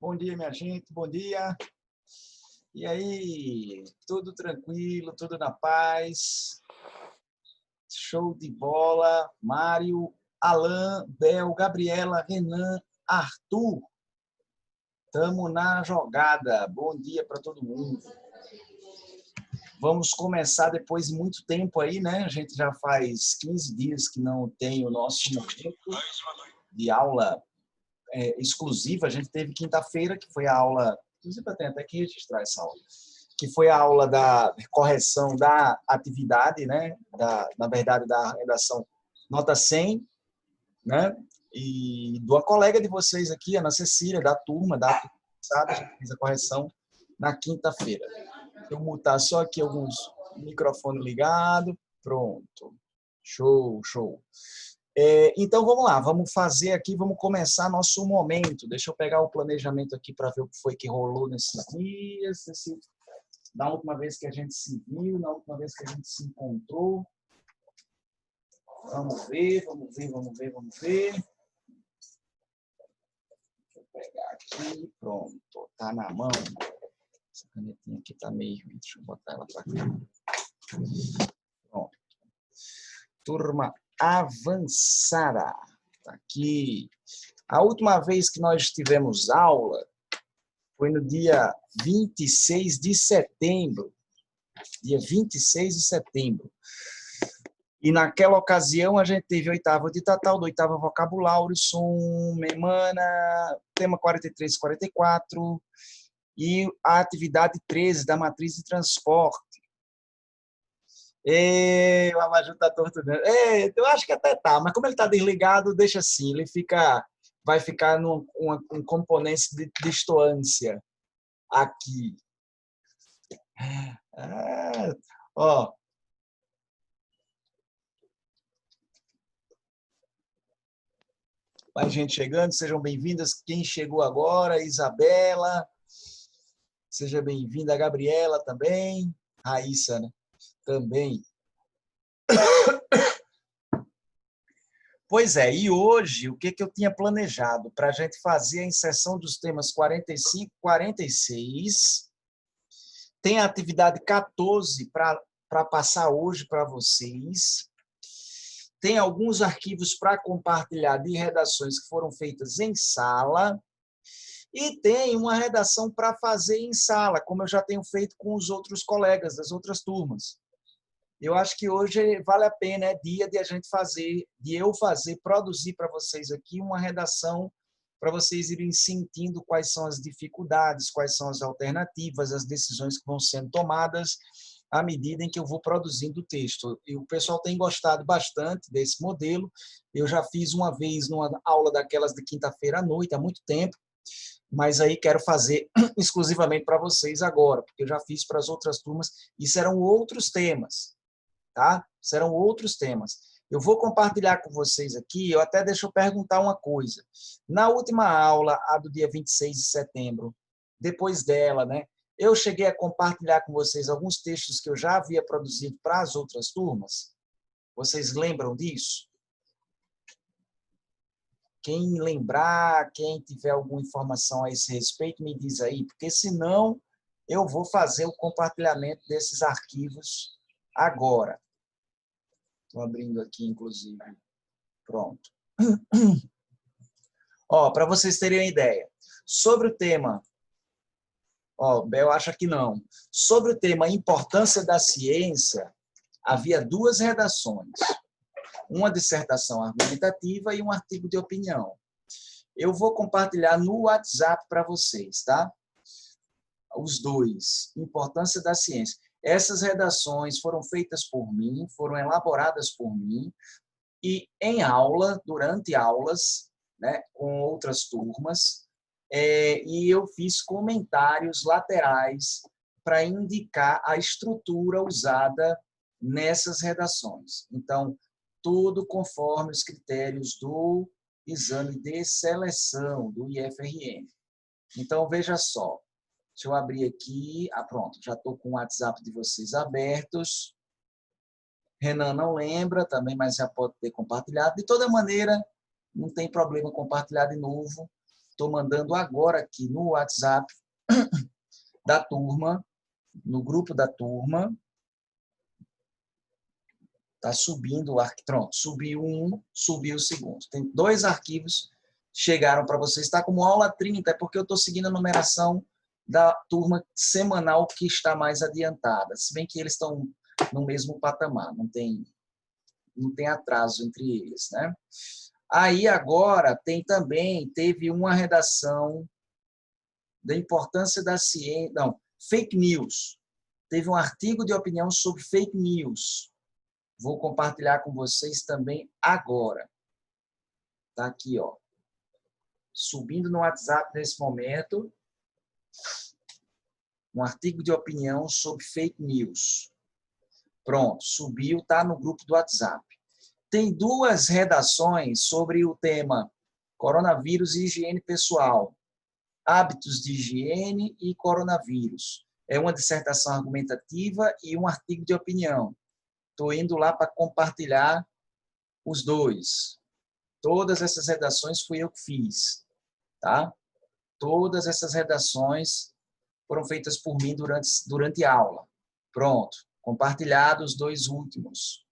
Bom dia, minha gente, bom dia. E aí, tudo tranquilo, tudo na paz? Show de bola. Mário, Alan, Bel, Gabriela, Renan, Arthur. Tamo na jogada. Bom dia para todo mundo. Vamos começar depois de muito tempo aí, né? A gente já faz 15 dias que não tem o nosso momento de aula exclusiva. A gente teve quinta-feira, que foi a aula, inclusive eu tenho até que registrar essa aula, que foi a aula da correção da atividade, né? Na verdade, da redação nota 100, né? E de uma colega de vocês aqui, Ana Cecília, da turma passada, a gente fez a correção na quinta-feira. Eu mutar só aqui alguns microfones ligados, pronto. Show, show. Então, vamos lá, vamos fazer aqui, vamos começar nosso momento. Deixa eu pegar o planejamento aqui para ver o que foi que rolou nesses dias, na última vez que a gente se viu, na última vez que a gente se encontrou. Vamos ver, vamos ver, vamos ver, vamos ver. Deixa eu pegar aqui, pronto, tá na mão. Essa canetinha aqui tá meio ruim, deixa eu botar ela para cá. Pronto. Turma avançada. Tá aqui. A última vez que nós tivemos aula foi no dia 26 de setembro. Dia 26 de setembro. E naquela ocasião a gente teve a oitava de Tatal, do oitavo vocabulário, som, memana, tema 43 e 44, e a atividade 13 da matriz de transporte. O Amaju está torto. Eu acho que até tá, mas como ele está desligado, deixa assim, vai ficar um componente de distoância aqui. Ó. Mais gente chegando, sejam bem-vindas. Quem chegou agora, Isabela, seja bem-vinda, Gabriela também, Raíssa, né? Também. Pois é, e hoje, o que eu tinha planejado para a gente fazer a inserção dos temas 45 e 46, tem a atividade 14 para passar hoje para vocês, tem alguns arquivos para compartilhar de redações que foram feitas em sala, e tem uma redação para fazer em sala, como eu já tenho feito com os outros colegas das outras turmas. Eu acho que hoje vale a pena, é dia de a gente fazer, produzir para vocês aqui uma redação para vocês irem sentindo quais são as dificuldades, quais são as alternativas, as decisões que vão sendo tomadas à medida em que eu vou produzindo o texto. E o pessoal tem gostado bastante desse modelo. Eu já fiz uma vez numa aula daquelas de quinta-feira à noite, há muito tempo, mas aí quero fazer exclusivamente para vocês agora, porque eu já fiz para as outras turmas e serão outros temas. Tá? Serão outros temas. Eu vou compartilhar com vocês aqui, deixa eu perguntar uma coisa. Na última aula, a do dia 26 de setembro, depois dela, né, eu cheguei a compartilhar com vocês alguns textos que eu já havia produzido para as outras turmas. Vocês lembram disso? Quem lembrar, quem tiver alguma informação a esse respeito, me diz aí, porque senão eu vou fazer o compartilhamento desses arquivos agora. Estou abrindo aqui, inclusive. Pronto. Para vocês terem uma ideia. Sobre o tema... Bel acha que não. Sobre o tema importância da ciência, havia duas redações. Uma dissertação argumentativa e um artigo de opinião. Eu vou compartilhar no WhatsApp para vocês, tá? Os dois. Importância da ciência. Essas redações foram feitas por mim, foram elaboradas por mim, e em aula, durante aulas, né, com outras turmas, e eu fiz comentários laterais para indicar a estrutura usada nessas redações. Então, tudo conforme os critérios do exame de seleção do IFRN. Então, veja só. Deixa eu abrir aqui. Pronto, já estou com o WhatsApp de vocês abertos. Renan não lembra também, mas já pode ter compartilhado. De toda maneira, não tem problema compartilhar de novo. Estou mandando agora aqui no WhatsApp da turma, no grupo da turma. Está subindo o arquivo. Pronto, subiu um, subiu o segundo. Tem 2 arquivos chegaram para vocês. Está como aula 30, é porque eu estou seguindo a numeração da turma semanal que está mais adiantada. Se bem que eles estão no mesmo patamar, não tem atraso entre eles, né? Aí agora teve uma redação da importância da ciência, não, fake news. Teve um artigo de opinião sobre fake news. Vou compartilhar com vocês também agora. Tá aqui, ó. Subindo no WhatsApp nesse momento. Um artigo de opinião sobre fake news. Pronto, subiu, tá no grupo do WhatsApp. Tem 2 redações sobre o tema coronavírus e higiene pessoal. Hábitos de higiene e coronavírus. É uma dissertação argumentativa e um artigo de opinião. Estou indo lá para compartilhar os 2. Todas essas redações fui eu que fiz. Tá? Todas essas redações foram feitas por mim durante a aula. Pronto. Compartilhados os 2 últimos.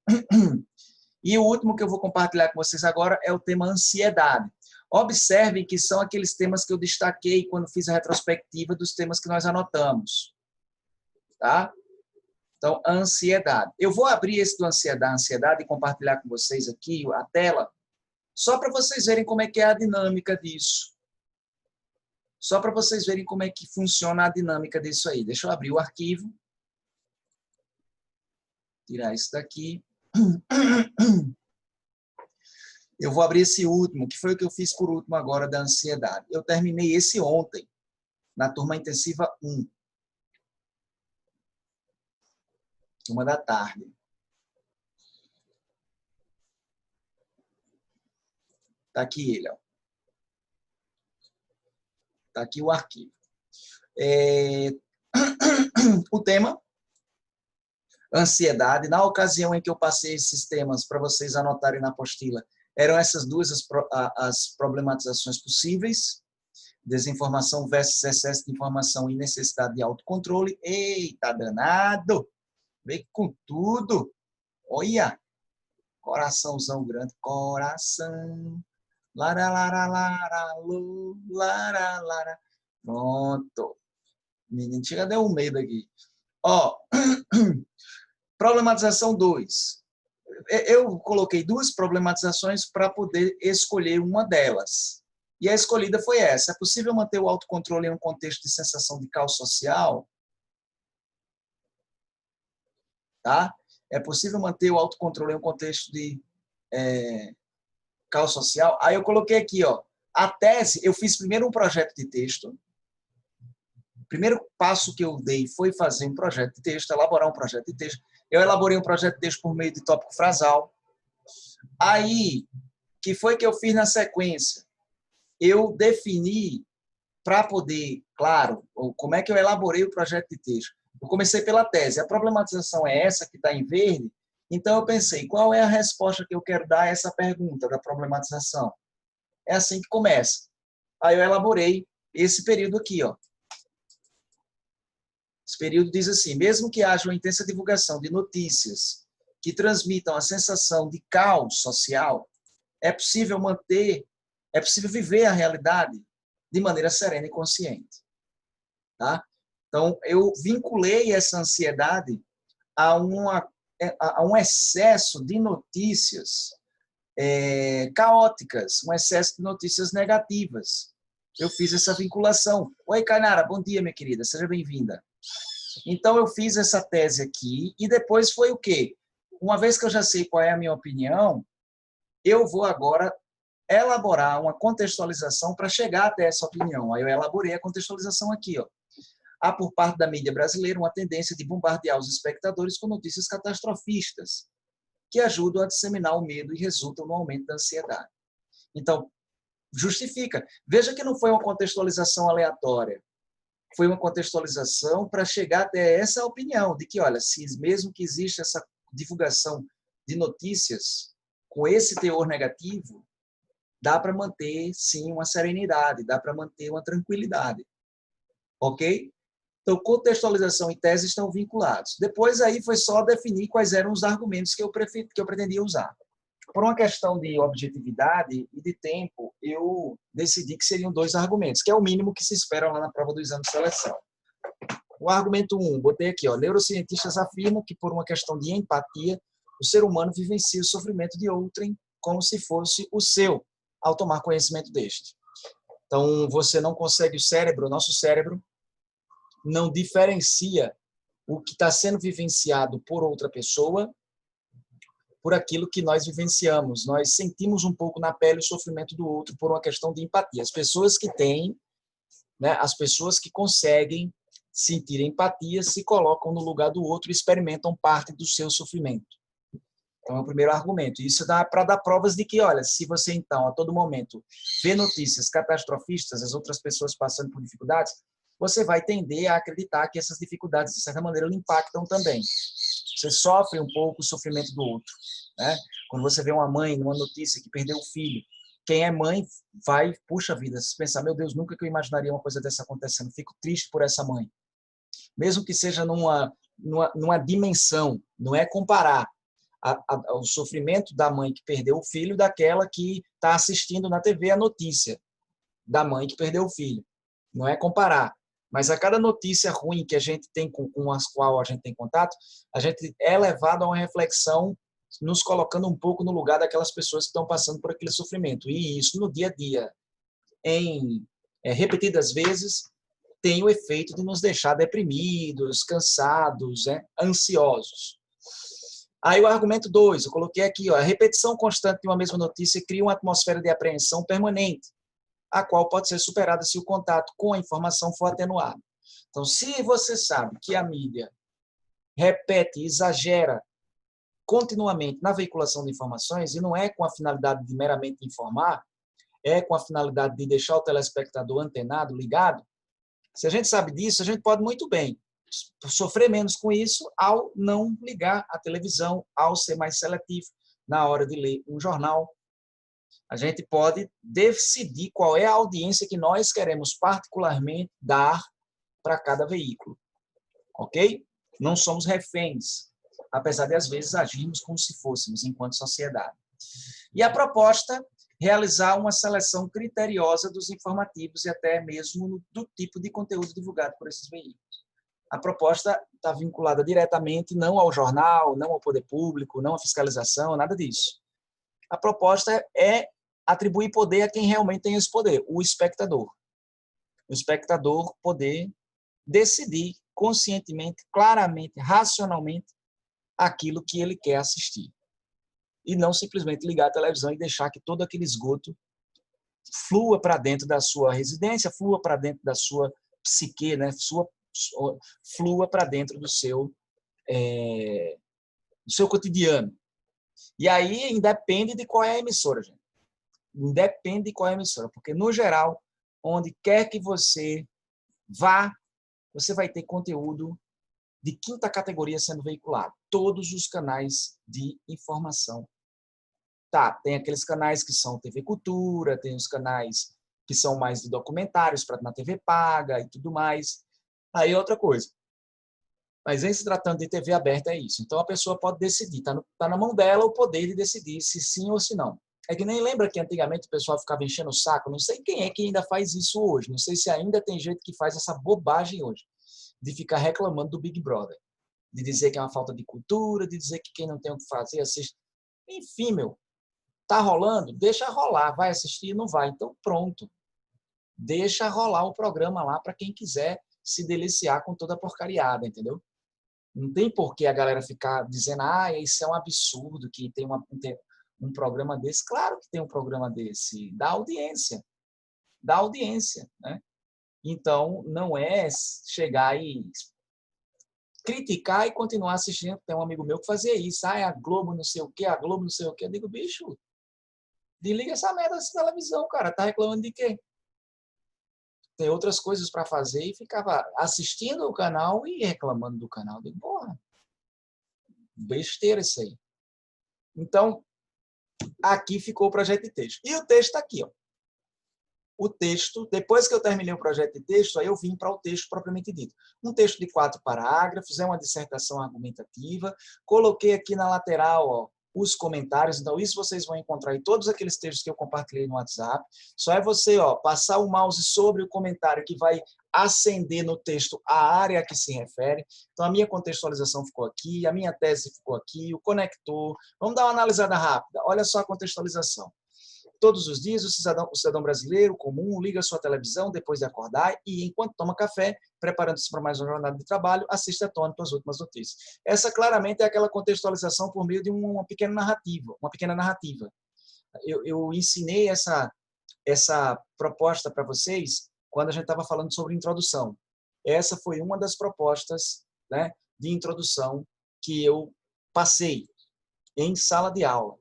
E o último que eu vou compartilhar com vocês agora é o tema ansiedade. Observem que são aqueles temas que eu destaquei quando fiz a retrospectiva dos temas que nós anotamos. Tá? Então, ansiedade. Eu vou abrir esse do ansiedade e compartilhar com vocês aqui a tela, só para vocês verem como é que é a dinâmica disso. Só para vocês verem como é que funciona a dinâmica disso aí. Deixa eu abrir o arquivo. Tirar isso daqui. Eu vou abrir esse último, que foi o que eu fiz por último agora da ansiedade. Eu terminei esse ontem, na turma intensiva 1. Turma da tarde. Está aqui ele, ó. Está aqui o arquivo. O tema, ansiedade. Na ocasião em que eu passei esses temas para vocês anotarem na apostila, eram essas 2 as problematizações possíveis. Desinformação versus excesso de informação e necessidade de autocontrole. Eita, danado! Vem com tudo! Olha! Coraçãozão grande. Coração. Lara, lara, lara, lu, lara, lara. Pronto. Menino, chega, deu um medo aqui. Ó, problematização 2. Eu coloquei 2 problematizações para poder escolher uma delas. E a escolhida foi essa. É possível manter o autocontrole em um contexto de sensação de caos social? Tá? É possível manter o autocontrole em um contexto de caos social? Aí eu coloquei aqui, ó, a tese, eu fiz primeiro um projeto de texto. O primeiro passo que eu dei foi fazer um projeto de texto, elaborar um projeto de texto. Eu elaborei um projeto de texto por meio de tópico frasal. Aí, o que foi que eu fiz na sequência? Eu defini, para poder, claro, como é que eu elaborei o projeto de texto. Eu comecei pela tese. A problematização é essa que está em verde. Então, eu pensei, qual é a resposta que eu quero dar a essa pergunta da problematização? É assim que começa. Aí eu elaborei esse período aqui, ó. Esse período diz assim: mesmo que haja uma intensa divulgação de notícias que transmitam a sensação de caos social, é possível viver a realidade de maneira serena e consciente. Tá? Então, eu vinculei essa ansiedade a um excesso de notícias caóticas, um excesso de notícias negativas. Eu fiz essa vinculação. Oi, Kainara, bom dia, minha querida, seja bem-vinda. Então, eu fiz essa tese aqui e depois foi o quê? Uma vez que eu já sei qual é a minha opinião, eu vou agora elaborar uma contextualização para chegar até essa opinião. Aí eu elaborei a contextualização aqui, ó. Há, por parte da mídia brasileira, uma tendência de bombardear os espectadores com notícias catastrofistas, que ajudam a disseminar o medo e resultam no aumento da ansiedade. Então, justifica. Veja que não foi uma contextualização aleatória. Foi uma contextualização para chegar até essa opinião, de que, olha, se mesmo que exista essa divulgação de notícias com esse teor negativo, dá para manter, sim, uma serenidade, dá para manter uma tranquilidade. Ok? Então, contextualização e tese estão vinculados. Depois, aí, foi só definir quais eram os argumentos que eu pretendia usar. Por uma questão de objetividade e de tempo, eu decidi que seriam 2 argumentos, que é o mínimo que se espera lá na prova do exame de seleção. O argumento 1, botei aqui, ó, neurocientistas afirmam que, por uma questão de empatia, o ser humano vivencia o sofrimento de outrem como se fosse o seu, ao tomar conhecimento deste. Então, você não consegue, o nosso cérebro, não diferencia o que está sendo vivenciado por outra pessoa por aquilo que nós vivenciamos. Nós sentimos um pouco na pele o sofrimento do outro por uma questão de empatia. As pessoas que têm, né, as pessoas que conseguem sentir empatia se colocam no lugar do outro e experimentam parte do seu sofrimento. Então, é o primeiro argumento. Isso dá para dar provas de que, olha, se você, então, a todo momento vê notícias catastrofistas, as outras pessoas passando por dificuldades, você vai tender a acreditar que essas dificuldades, de certa maneira, lhe impactam também. Você sofre um pouco o sofrimento do outro, né? Quando você vê uma mãe numa notícia que perdeu o filho, quem é mãe vai, puxa vida, se pensar, meu Deus, nunca que eu imaginaria uma coisa dessa acontecendo, fico triste por essa mãe. Mesmo que seja numa dimensão, não é comparar o sofrimento da mãe que perdeu o filho daquela que está assistindo na TV a notícia da mãe que perdeu o filho. Não é comparar. Mas a cada notícia ruim que a gente tem com as qual a gente tem contato, a gente é levado a uma reflexão, nos colocando um pouco no lugar daquelas pessoas que estão passando por aquele sofrimento. E isso, no dia a dia, em repetidas vezes, tem o efeito de nos deixar deprimidos, cansados, ansiosos. Aí o argumento 2, eu coloquei aqui, ó, a repetição constante de uma mesma notícia cria uma atmosfera de apreensão permanente, a qual pode ser superada se o contato com a informação for atenuado. Então, se você sabe que a mídia repete, exagera continuamente na veiculação de informações, e não é com a finalidade de meramente informar, é com a finalidade de deixar o telespectador antenado, ligado, se a gente sabe disso, a gente pode muito bem sofrer menos com isso ao não ligar a televisão, ao ser mais seletivo na hora de ler um jornal. A gente pode decidir qual é a audiência que nós queremos particularmente dar para cada veículo. Ok? Não somos reféns, apesar de, às vezes, agirmos como se fôssemos enquanto sociedade. E a proposta, realizar uma seleção criteriosa dos informativos e até mesmo do tipo de conteúdo divulgado por esses veículos. A proposta está vinculada diretamente não ao jornal, não ao poder público, não à fiscalização, nada disso. A proposta é atribuir poder a quem realmente tem esse poder, o espectador. O espectador poder decidir conscientemente, claramente, racionalmente, aquilo que ele quer assistir. E não simplesmente ligar a televisão e deixar que todo aquele esgoto flua para dentro da sua residência, flua para dentro da sua psique, né? Flua para dentro do seu cotidiano. E aí independe de qual é a emissora, gente. Independe de qual é a emissora, porque, no geral, onde quer que você vá, você vai ter conteúdo de quinta categoria sendo veiculado. Todos os canais de informação. Tá, tem aqueles canais que são TV Cultura, tem os canais que são mais de documentários na TV paga e tudo mais. Aí outra coisa. Mas em se tratando de TV aberta é isso. Então a pessoa pode decidir, tá na mão dela o poder de decidir se sim ou se não. É que nem lembra que antigamente o pessoal ficava enchendo o saco, não sei quem é que ainda faz isso hoje, não sei se ainda tem gente que faz essa bobagem hoje, de ficar reclamando do Big Brother, de dizer que é uma falta de cultura, de dizer que quem não tem o que fazer assiste. Enfim, meu, tá rolando? Deixa rolar, vai assistir? Não vai, então pronto. Deixa rolar o programa lá para quem quiser se deliciar com toda a porcariada, entendeu? Não tem por que a galera ficar dizendo, isso é um absurdo que tem um programa desse. Claro que tem um programa desse, dá audiência, né? Então, não é chegar e criticar e continuar assistindo. Tem um amigo meu que fazia isso, a Globo não sei o quê, a Globo não sei o quê. Eu digo, bicho, desliga essa merda dessa televisão, cara, tá reclamando de quê? Tem outras coisas para fazer e ficava assistindo o canal e reclamando do canal. Eu digo, porra, besteira isso aí. Então, aqui ficou o projeto de texto. E o texto está aqui, ó. O texto, depois que eu terminei o projeto de texto, aí eu vim para o texto propriamente dito. Um texto de 4 parágrafos, é uma dissertação argumentativa. Coloquei aqui na lateral, ó, os comentários. Então, isso vocês vão encontrar em todos aqueles textos que eu compartilhei no WhatsApp. Só é você, ó, passar o mouse sobre o comentário que vai acender no texto a área a que se refere. Então, a minha contextualização ficou aqui, a minha tese ficou aqui, o conector. Vamos dar uma analisada rápida. Olha só a contextualização. Todos os dias, o cidadão brasileiro comum liga a sua televisão depois de acordar e, enquanto toma café, preparando-se para mais uma jornada de trabalho, assiste atônito às últimas notícias. Essa, claramente, é aquela contextualização por meio de uma pequena narrativa. Eu ensinei essa proposta para vocês quando a gente estava falando sobre introdução. Essa foi uma das propostas, né, de introdução que eu passei em sala de aula,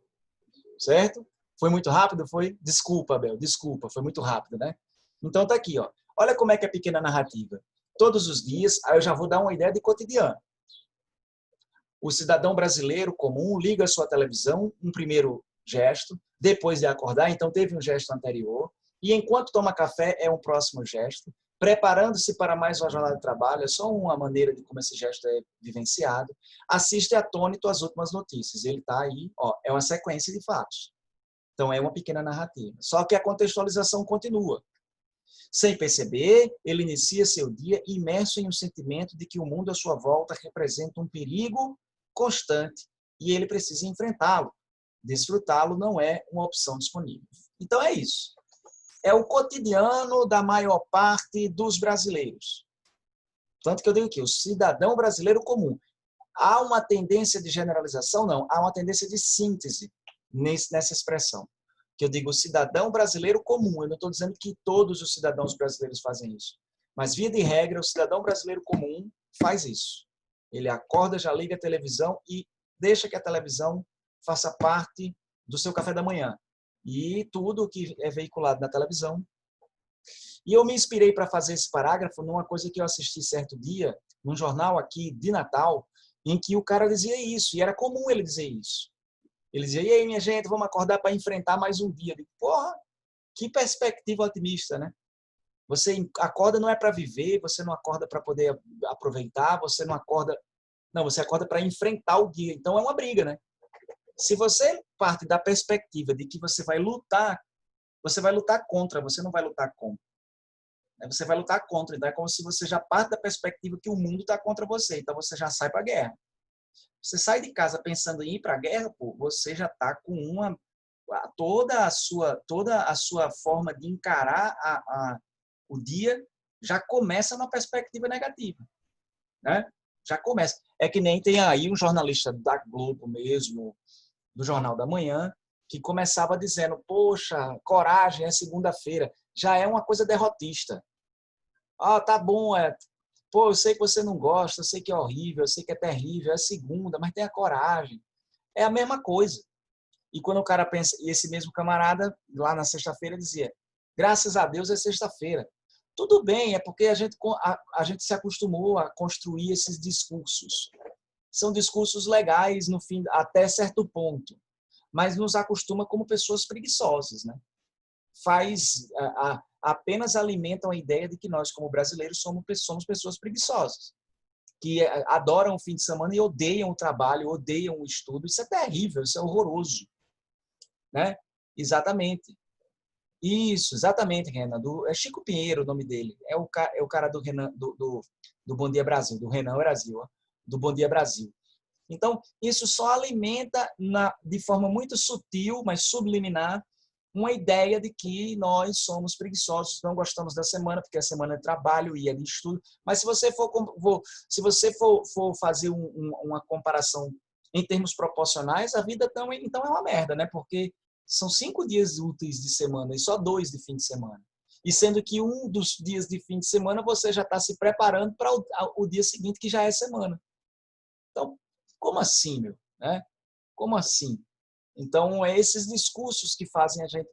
certo? Foi muito rápido? Foi? Desculpa, Abel, desculpa, foi muito rápido, né? Então tá aqui, ó. Olha como é que é pequena narrativa. Todos os dias, aí eu já vou dar uma ideia de cotidiano. O cidadão brasileiro comum liga a sua televisão, um primeiro gesto, depois de acordar, então teve um gesto anterior, e enquanto toma café é um próximo gesto, preparando-se para mais uma jornada de trabalho, é só uma maneira de como esse gesto é vivenciado, assiste atônito às últimas notícias. Ele está aí, ó, é uma sequência de fatos. Então, é uma pequena narrativa. Só que a contextualização continua. Sem perceber, ele inicia seu dia imerso em um sentimento de que o mundo à sua volta representa um perigo constante e ele precisa enfrentá-lo. Desfrutá-lo não é uma opção disponível. Então, é isso. É o cotidiano da maior parte dos brasileiros. Tanto que eu digo aqui, o cidadão brasileiro comum. Há uma tendência de generalização? Não. Há uma tendência de síntese nessa expressão. Que eu digo o cidadão brasileiro comum. Eu não estou dizendo que todos os cidadãos brasileiros fazem isso. Mas, via de regra, o cidadão brasileiro comum faz isso. Ele acorda, já liga a televisão e deixa que a televisão faça parte do seu café da manhã. E tudo que é veiculado na televisão. E eu me inspirei para fazer esse parágrafo numa coisa que eu assisti certo dia, num jornal aqui de Natal, em que o cara dizia isso, e era comum ele dizer isso. Ele dizia, e aí, minha gente, vamos acordar para enfrentar mais um dia. Eu digo, porra, que perspectiva otimista, né? Você acorda não é para viver, você não acorda para poder aproveitar, você não acorda... Não, você acorda para enfrentar o dia. Então, é uma briga, né? Se você parte da perspectiva de que você vai lutar contra, você não vai lutar com. Você vai lutar contra. Então, é como se você já parte da perspectiva que o mundo está contra você. Então, você já sai para a guerra. Você sai de casa pensando em ir para a guerra, pô, você já está com toda a sua forma de encarar o dia já começa numa perspectiva negativa, né? Já começa. É que nem tem aí um jornalista da Globo mesmo, do Jornal da Manhã, que começava dizendo, poxa, coragem, é segunda-feira. Já é uma coisa derrotista. Ah, tá bom, pô, eu sei que você não gosta, eu sei que é horrível, eu sei que é terrível, é segunda, mas tenha coragem. É a mesma coisa. E quando o cara pensa, e esse mesmo camarada, lá na sexta-feira, dizia, graças a Deus é sexta-feira. Tudo bem, é porque a gente se acostumou a construir esses discursos. São discursos legais, no fim, até certo ponto, mas nos acostuma como pessoas preguiçosas, né? Apenas alimentam a ideia de que nós, como brasileiros, somos pessoas preguiçosas, que adoram o fim de semana e odeiam o trabalho, odeiam o estudo. Isso é terrível, isso é horroroso, né? Exatamente. Isso, exatamente, Renan. É Chico Pinheiro o nome dele. É o cara do Renan, do Bom Dia Brasil, do Renan Brasil, ó, do Bom Dia Brasil. Então, isso só alimenta de forma muito sutil, mas subliminar, uma ideia de que nós somos preguiçosos, não gostamos da semana, porque a semana é trabalho e é de estudo. Mas se você for fazer uma comparação em termos proporcionais, a vida então é uma merda, né? Porque são 5 dias úteis de semana e só 2 de fim de semana. E sendo que um dos dias de fim de semana você já está se preparando para o dia seguinte, que já é semana. Então, como assim, meu? Né? Como assim? Então, é esses discursos que fazem a gente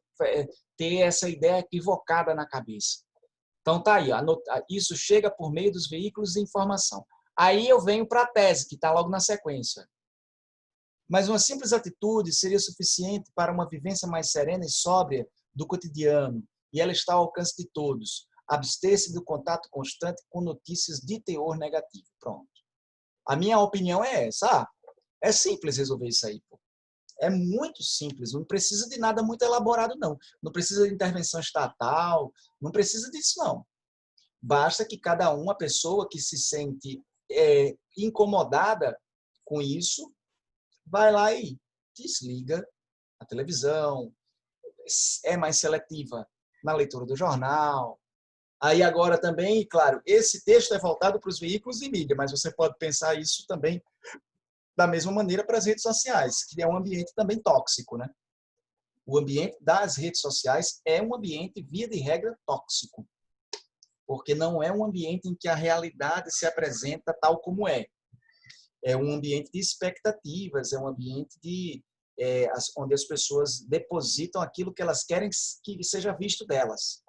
ter essa ideia equivocada na cabeça. Então, tá aí. Isso chega por meio dos veículos de informação. Aí eu venho para a tese, que está logo na sequência. Mas uma simples atitude seria suficiente para uma vivência mais serena e sóbria do cotidiano, e ela está ao alcance de todos. Abster-se do contato constante com notícias de teor negativo. Pronto. A minha opinião é essa. É simples resolver isso aí, pô. É muito simples, não precisa de nada muito elaborado, não. Não precisa de intervenção estatal, não precisa disso, não. Basta que cada uma pessoa que se sente incomodada com isso, vai lá e desliga a televisão, é mais seletiva na leitura do jornal. Aí agora também, claro, esse texto é voltado para os veículos de mídia, mas você pode pensar isso também da mesma maneira para as redes sociais, que é um ambiente também tóxico, né? O ambiente das redes sociais é um ambiente, via de regra, tóxico, porque não é um ambiente em que a realidade se apresenta tal como é. É um ambiente de expectativas, é um ambiente onde as pessoas depositam aquilo que elas querem que seja visto delas.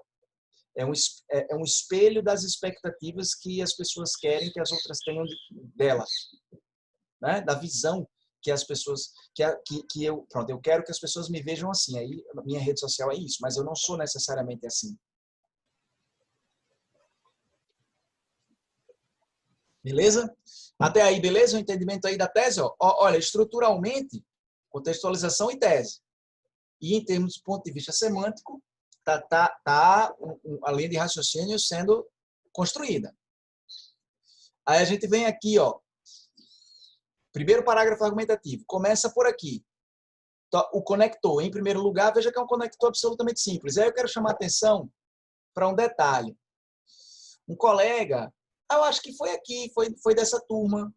É um espelho das expectativas que as pessoas querem que as outras tenham delas, né? Da visão que as pessoas eu quero que as pessoas me vejam assim. Aí a minha rede social é isso, mas eu não sou necessariamente assim. Beleza? Até aí, beleza? O entendimento aí da tese, ó. Olha, estruturalmente, contextualização e tese. E em termos de ponto de vista semântico, tá a linha de raciocínio sendo construída. Aí a gente vem aqui, ó. Primeiro parágrafo argumentativo. Começa por aqui. O conector, em primeiro lugar, veja que é um conector absolutamente simples. Aí eu quero chamar a atenção para um detalhe. Um colega, eu acho que foi aqui, foi dessa turma.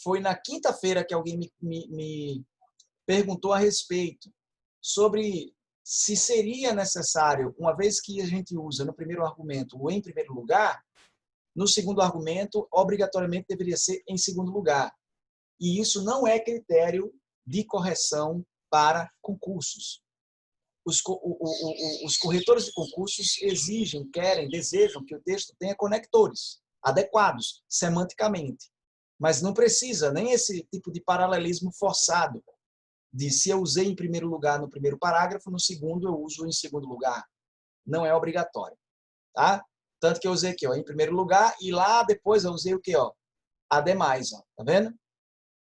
Foi na quinta-feira que alguém me perguntou a respeito sobre se seria necessário, uma vez que a gente usa no primeiro argumento o em primeiro lugar, no segundo argumento, obrigatoriamente deveria ser em segundo lugar. E isso não é critério de correção para concursos. Os corretores de concursos exigem, querem, desejam que o texto tenha conectores adequados semanticamente. Mas não precisa nem esse tipo de paralelismo forçado de se eu usei em primeiro lugar no primeiro parágrafo, no segundo eu uso em segundo lugar. Não é obrigatório. Tá? Tanto que eu usei aqui, ó, em primeiro lugar, e lá depois eu usei o quê? Ó? Ademais, ó, tá vendo?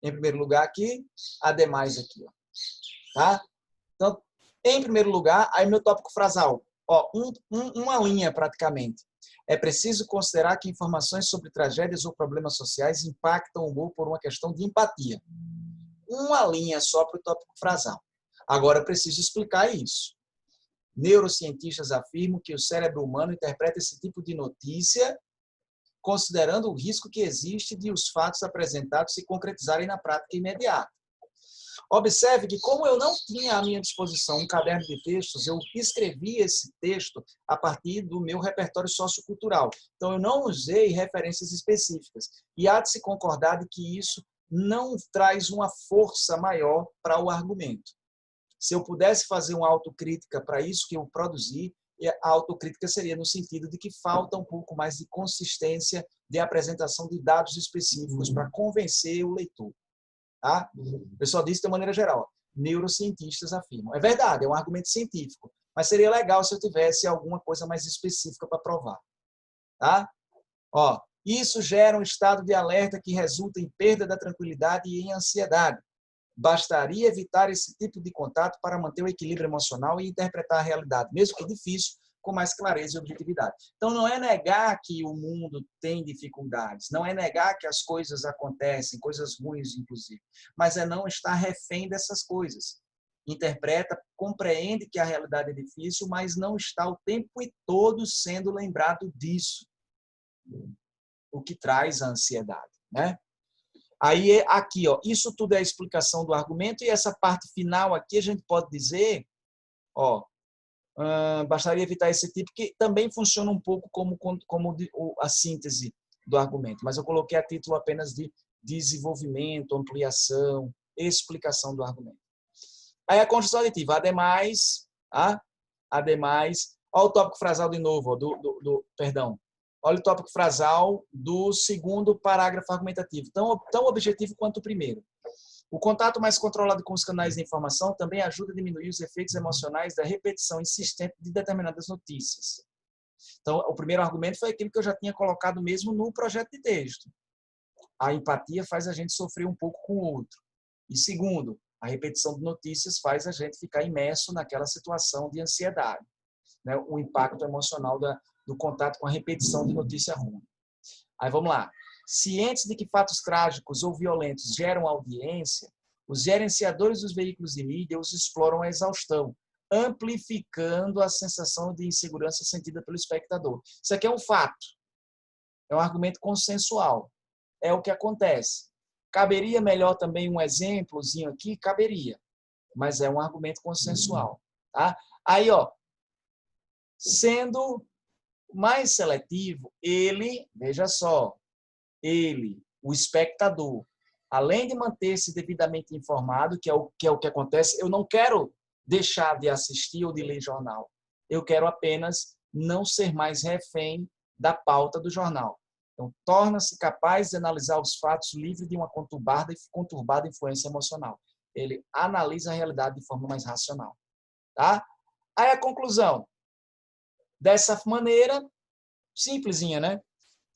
Em primeiro lugar aqui, ademais aqui, ó. Tá? Então, em primeiro lugar, aí meu tópico frasal, ó, uma linha praticamente. É preciso considerar que informações sobre tragédias ou problemas sociais impactam o humor por uma questão de empatia. Uma linha só para o tópico frasal. Agora, eu preciso explicar isso. Neurocientistas afirmam que o cérebro humano interpreta esse tipo de notícia considerando o risco que existe de os fatos apresentados se concretizarem na prática imediata. Observe que, como eu não tinha à minha disposição um caderno de textos, eu escrevi esse texto a partir do meu repertório sociocultural. Então, eu não usei referências específicas. E há de se concordar de que isso não traz uma força maior para o argumento. Se eu pudesse fazer uma autocrítica para isso que eu produzi, a autocrítica seria no sentido de que falta um pouco mais de consistência de apresentação de dados específicos para convencer o leitor. Tá? Eu só disse de maneira geral. Neurocientistas afirmam. É verdade, é um argumento científico, mas seria legal se eu tivesse alguma coisa mais específica para provar. Tá? Ó, isso gera um estado de alerta que resulta em perda da tranquilidade e em ansiedade. Bastaria evitar esse tipo de contato para manter o equilíbrio emocional e interpretar a realidade, mesmo que difícil, com mais clareza e objetividade. Então, não é negar que o mundo tem dificuldades, não é negar que as coisas acontecem, coisas ruins, inclusive, mas é não estar refém dessas coisas. Interpreta, compreende que a realidade é difícil, mas não está o tempo todo sendo lembrado disso, o que traz a ansiedade, né? Aí, aqui, ó, isso tudo é a explicação do argumento, e essa parte final aqui a gente pode dizer, ó, bastaria evitar esse tipo, que também funciona um pouco como a síntese do argumento, mas eu coloquei a título apenas de desenvolvimento, ampliação, explicação do argumento. Aí a construção aditiva, ademais, olha o tópico frasal de novo, ó, perdão, olha o tópico frasal do segundo parágrafo argumentativo, tão objetivo quanto o primeiro. O contato mais controlado com os canais de informação também ajuda a diminuir os efeitos emocionais da repetição insistente de determinadas notícias. Então, o primeiro argumento foi aquilo que eu já tinha colocado mesmo no projeto de texto. A empatia faz a gente sofrer um pouco com o outro. E segundo, a repetição de notícias faz a gente ficar imerso naquela situação de ansiedade, né? O impacto emocional do contato com a repetição de notícia ruim. Aí vamos lá. Cientes de que fatos trágicos ou violentos geram audiência, os gerenciadores dos veículos de mídia os exploram à exaustão, amplificando a sensação de insegurança sentida pelo espectador. Isso aqui é um fato. É um argumento consensual. É o que acontece. Caberia melhor também um exemplozinho aqui? Caberia. Mas é um argumento consensual. Tá? Aí, ó, sendo mais seletivo, ele, veja só, ele, o espectador, além de manter-se devidamente informado, que é o que acontece, eu não quero deixar de assistir ou de ler jornal. Eu quero apenas não ser mais refém da pauta do jornal. Então, torna-se capaz de analisar os fatos livre de uma conturbada influência emocional. Ele analisa a realidade de forma mais racional. Tá? Aí a conclusão. Dessa maneira, simplesinha, né?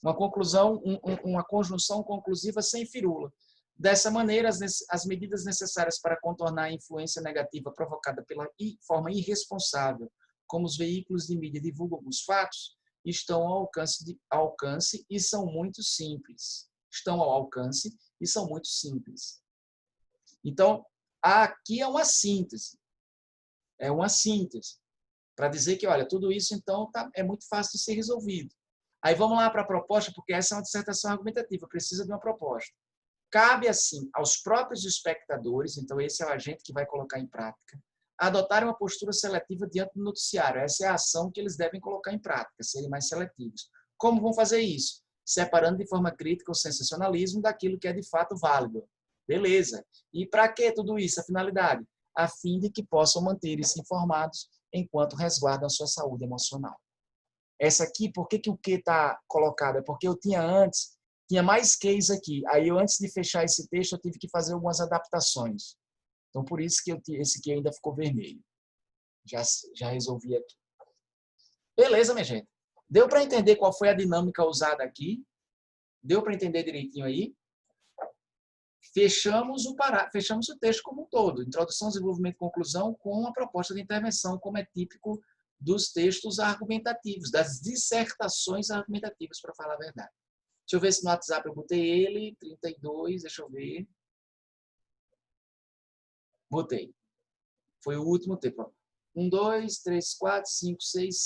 Uma conclusão, uma conjunção conclusiva sem firula. Dessa maneira, as medidas necessárias para contornar a influência negativa provocada pela forma irresponsável como os veículos de mídia divulgam os fatos estão ao alcance e são muito simples. Estão ao alcance e são muito simples. Então, aqui é uma síntese. É uma síntese. Para dizer que, olha, tudo isso, então, é muito fácil de ser resolvido. Aí vamos lá para a proposta, porque essa é uma dissertação argumentativa, precisa de uma proposta. Cabe, assim, aos próprios espectadores, então esse é o agente que vai colocar em prática, adotarem uma postura seletiva diante do noticiário. Essa é a ação que eles devem colocar em prática, serem mais seletivos. Como vão fazer isso? Separando de forma crítica o sensacionalismo daquilo que é de fato válido. Beleza. E para que tudo isso? A finalidade? A fim de que possam manter-se informados enquanto resguardam a sua saúde emocional. Essa aqui, por que o que está colocado? É porque eu tinha mais Qs aqui. Aí, antes de fechar esse texto, eu tive que fazer algumas adaptações. Então, por isso que esse aqui ainda ficou vermelho. Já resolvi aqui. Beleza, minha gente? Deu para entender qual foi a dinâmica usada aqui? Deu para entender direitinho aí? Fechamos o texto como um todo. Introdução, desenvolvimento e conclusão com uma proposta de intervenção, como é típico dos textos argumentativos, das dissertações argumentativas, para falar a verdade. Deixa eu ver se no WhatsApp eu botei ele, 32, deixa eu ver. Botei. Foi o último tempo. 1, 2, 3, 4, 5, 6,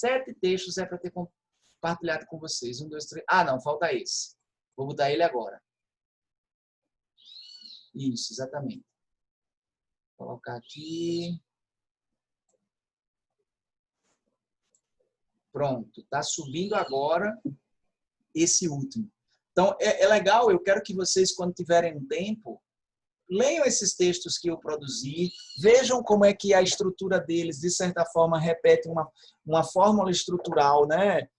7 textos é para ter compartilhado com vocês. 1, 2, 3. Ah, não, falta esse. Vou botar ele agora. Isso, exatamente. Vou colocar aqui. Pronto, está subindo agora esse último. Então, é legal, eu quero que vocês, quando tiverem um tempo, leiam esses textos que eu produzi, vejam como é que a estrutura deles, de certa forma, repete uma fórmula estrutural, né?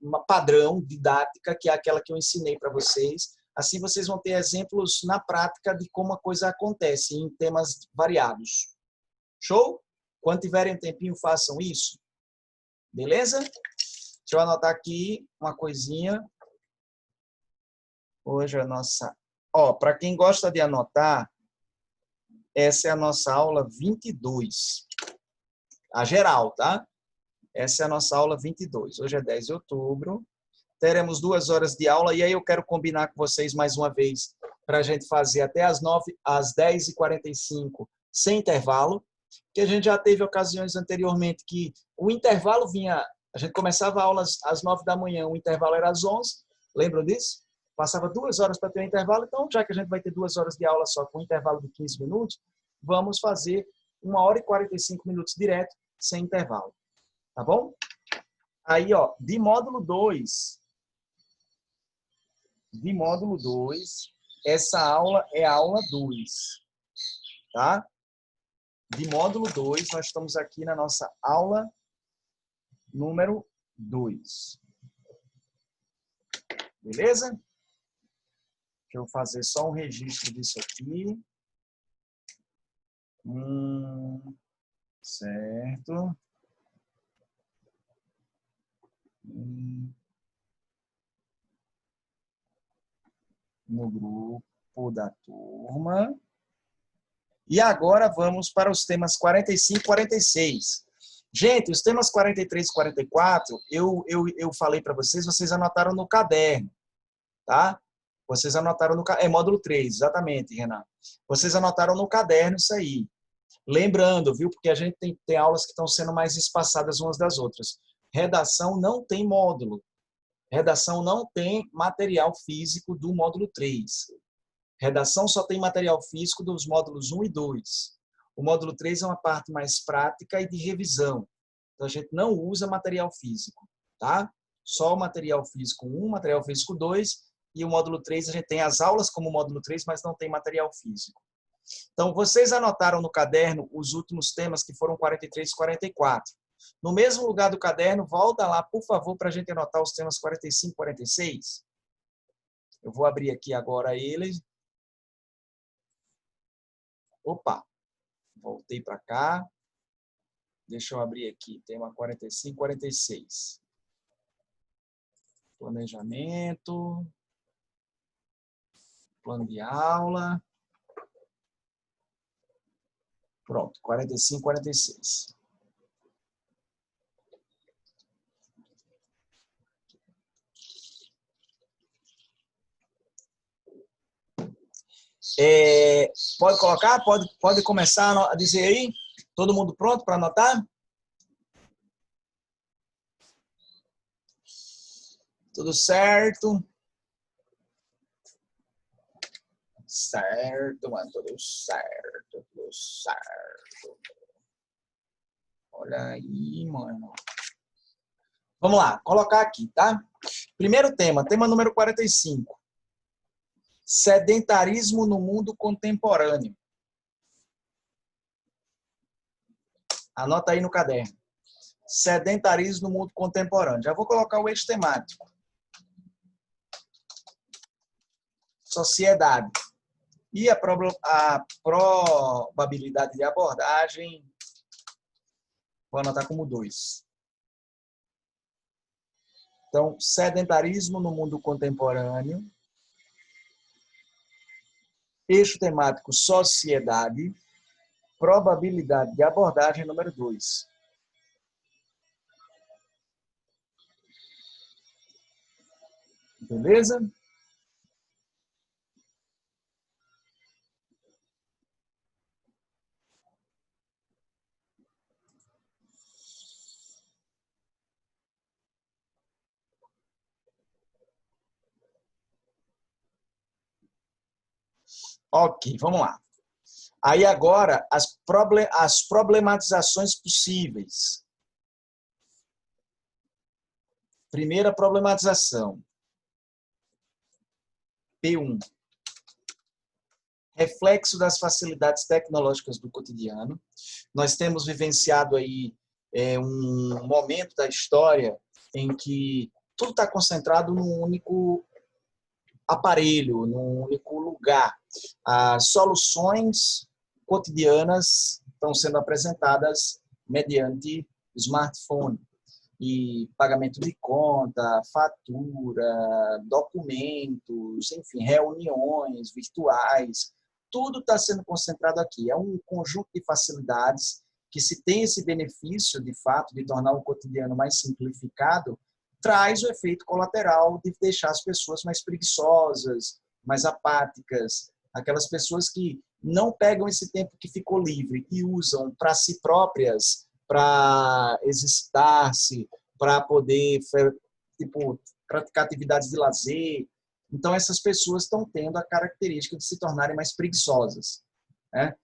Uma padrão didática, que é aquela que eu ensinei para vocês. Assim, vocês vão ter exemplos na prática de como a coisa acontece em temas variados. Show? Quando tiverem um tempinho, façam isso. Beleza? Deixa eu anotar aqui uma coisinha. Hoje a nossa... para quem gosta de anotar, essa é a nossa aula 22. A geral, tá? Essa é a nossa aula 22. Hoje é 10 de outubro. Teremos 2 horas de aula e aí eu quero combinar com vocês mais uma vez para a gente fazer até às 10h45 sem intervalo, que a gente já teve ocasiões anteriormente que o intervalo vinha... A gente começava a aula às 9 da manhã, o intervalo era às 11. Lembram disso? Passava 2 horas para ter um intervalo. Então, já que a gente vai ter 2 horas de aula só com um intervalo de 15 minutos, vamos fazer 1 hora e 45 minutos direto, sem intervalo. Tá bom? Aí, de módulo 2, essa aula é a aula 2. Tá? De módulo 2, nós estamos aqui na nossa aula número 2. Beleza? Deixa Deixa eu fazer só um registro disso aqui. Certo. No grupo da turma. E agora vamos para os temas 45 e 46. Gente, os temas 43 e 44, eu falei para vocês, vocês anotaram no caderno, tá? Vocês anotaram no caderno, é módulo 3, exatamente, Renan. Vocês anotaram no caderno isso aí. Lembrando, viu, porque a gente tem aulas que estão sendo mais espaçadas umas das outras. Redação não tem módulo. Redação não tem material físico do módulo 3. Redação só tem material físico dos módulos 1 e 2. O módulo 3 é uma parte mais prática e de revisão. Então, a gente não usa material físico, tá? Só o material físico 1, material físico 2, e o módulo 3 a gente tem as aulas como módulo 3, mas não tem material físico. Então, vocês anotaram no caderno os últimos temas que foram 43 e 44. No mesmo lugar do caderno, volta lá, por favor, para a gente anotar os temas 45 e 46. Eu vou abrir aqui agora ele. Opa, voltei para cá. Deixa eu abrir aqui, tema 45 e 46. Planejamento. Plano de aula. Pronto, 45 e 46. Pode colocar? Pode começar a dizer aí? Todo mundo pronto para anotar? Tudo certo? Certo, mano. Tudo certo. Tudo certo. Olha aí, mano. Vamos lá, colocar aqui, tá? Primeiro tema número 45. Sedentarismo no mundo contemporâneo. Anota aí no caderno. Sedentarismo no mundo contemporâneo. Já vou colocar o eixo temático. Sociedade. E a probabilidade de abordagem, vou anotar como 2. Então, sedentarismo no mundo contemporâneo. Eixo temático, sociedade. Probabilidade de abordagem, número 2. Beleza? Ok, vamos lá. Aí agora, as problematizações possíveis. Primeira problematização. P1. Reflexo das facilidades tecnológicas do cotidiano. Nós temos vivenciado aí um momento da história em que tudo está concentrado num único aparelho, num único lugar. As soluções cotidianas estão sendo apresentadas mediante smartphone. E pagamento de conta, fatura, documentos, enfim, reuniões virtuais, tudo está sendo concentrado aqui. É um conjunto de facilidades que, se tem esse benefício, de fato, de tornar o cotidiano mais simplificado, traz o efeito colateral de deixar as pessoas mais preguiçosas, mais apáticas, aquelas pessoas que não pegam esse tempo que ficou livre e usam para si próprias, para exercitar-se, para poder praticar atividades de lazer. Então, essas pessoas estão tendo a característica de se tornarem mais preguiçosas, né?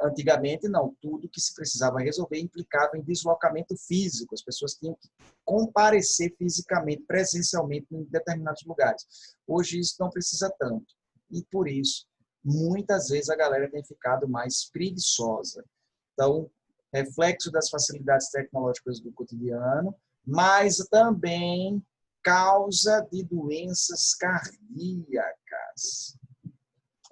Antigamente, não. Tudo que se precisava resolver implicava em deslocamento físico. As pessoas tinham que comparecer fisicamente, presencialmente, em determinados lugares. Hoje, isso não precisa tanto. E, por isso, muitas vezes a galera tem ficado mais preguiçosa. Então, reflexo das facilidades tecnológicas do cotidiano, mas também causa de doenças cardíacas.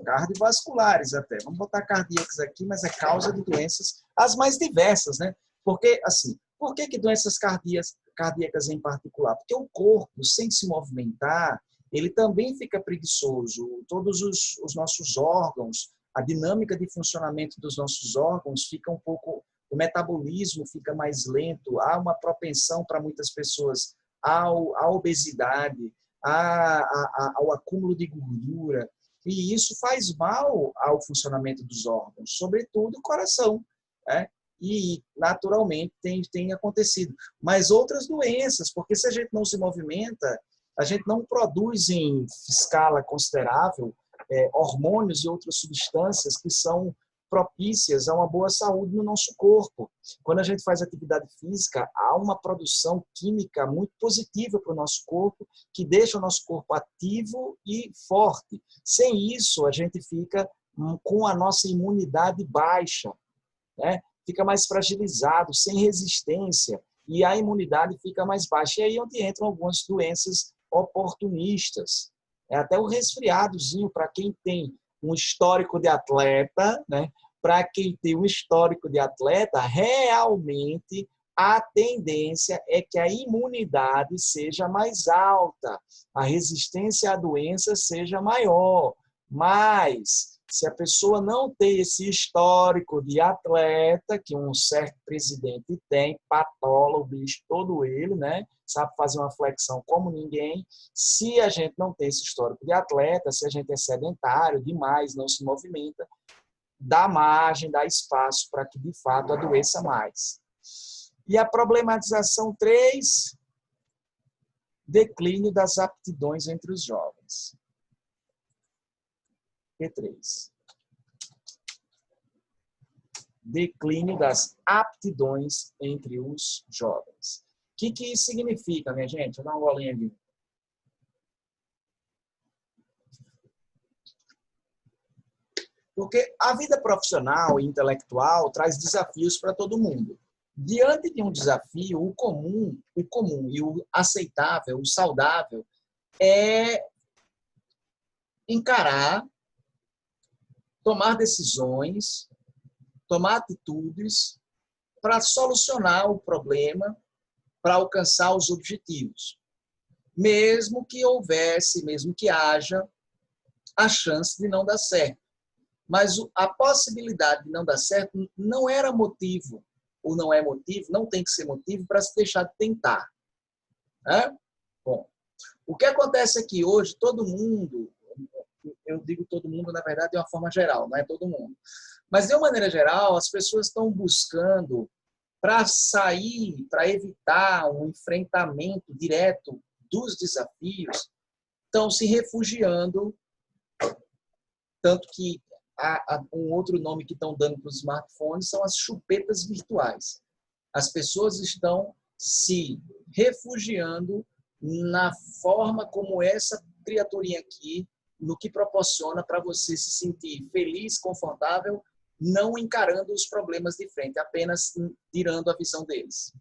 Cardiovasculares até. Vamos botar cardíacas aqui, mas é causa de doenças as mais diversas, né? Porque, assim, por que doenças cardíacas em particular? Porque o corpo, sem se movimentar, ele também fica preguiçoso. Todos os nossos órgãos, a dinâmica de funcionamento dos nossos órgãos fica um pouco, o metabolismo fica mais lento, há uma propensão para muitas pessoas à obesidade, ao acúmulo de gordura, e isso faz mal ao funcionamento dos órgãos, sobretudo o coração, né? E, naturalmente, tem acontecido. Mas outras doenças, porque se a gente não se movimenta, a gente não produz em escala considerável hormônios e outras substâncias que são propícias a uma boa saúde no nosso corpo. Quando a gente faz atividade física, há uma produção química muito positiva para o nosso corpo, que deixa o nosso corpo ativo e forte. Sem isso, a gente fica com a nossa imunidade baixa, né? Fica mais fragilizado, sem resistência, e a imunidade fica mais baixa. E aí é onde entram algumas doenças oportunistas. É até o resfriadozinho, para quem tem um histórico de atleta, né? Para quem tem um histórico de atleta, realmente a tendência é que a imunidade seja mais alta, a resistência à doença seja maior. Mas, se a pessoa não tem esse histórico de atleta, que um certo presidente tem, patola o bicho todo ele, né? Sabe fazer uma flexão como ninguém. Se a gente não tem esse histórico de atleta, se a gente é sedentário demais, não se movimenta, dá margem, dá espaço para que, de fato, adoeça mais. E a problematização 3, declínio das aptidões entre os jovens. P3. Declínio das aptidões entre os jovens. O que isso significa, minha gente? Vou dar uma golinha aqui. Porque a vida profissional e intelectual traz desafios para todo mundo. Diante de um desafio, o comum e o aceitável, o saudável, é encarar, tomar decisões, tomar atitudes para solucionar o problema, para alcançar os objetivos. Mesmo que haja a chance de não dar certo. Mas a possibilidade de não dar certo não era motivo, ou não é motivo, não tem que ser motivo para se deixar de tentar. Né? Bom, o que acontece é que hoje todo mundo, eu digo todo mundo, na verdade, de uma forma geral, não é todo mundo. Mas, de uma maneira geral, as pessoas estão buscando para sair, para evitar um enfrentamento direto dos desafios, estão se refugiando, tanto que um outro nome que estão dando para os smartphones são as chupetas virtuais. As pessoas estão se refugiando na forma como essa criaturinha aqui, no que proporciona para você se sentir feliz, confortável, não encarando os problemas de frente, apenas tirando a visão deles.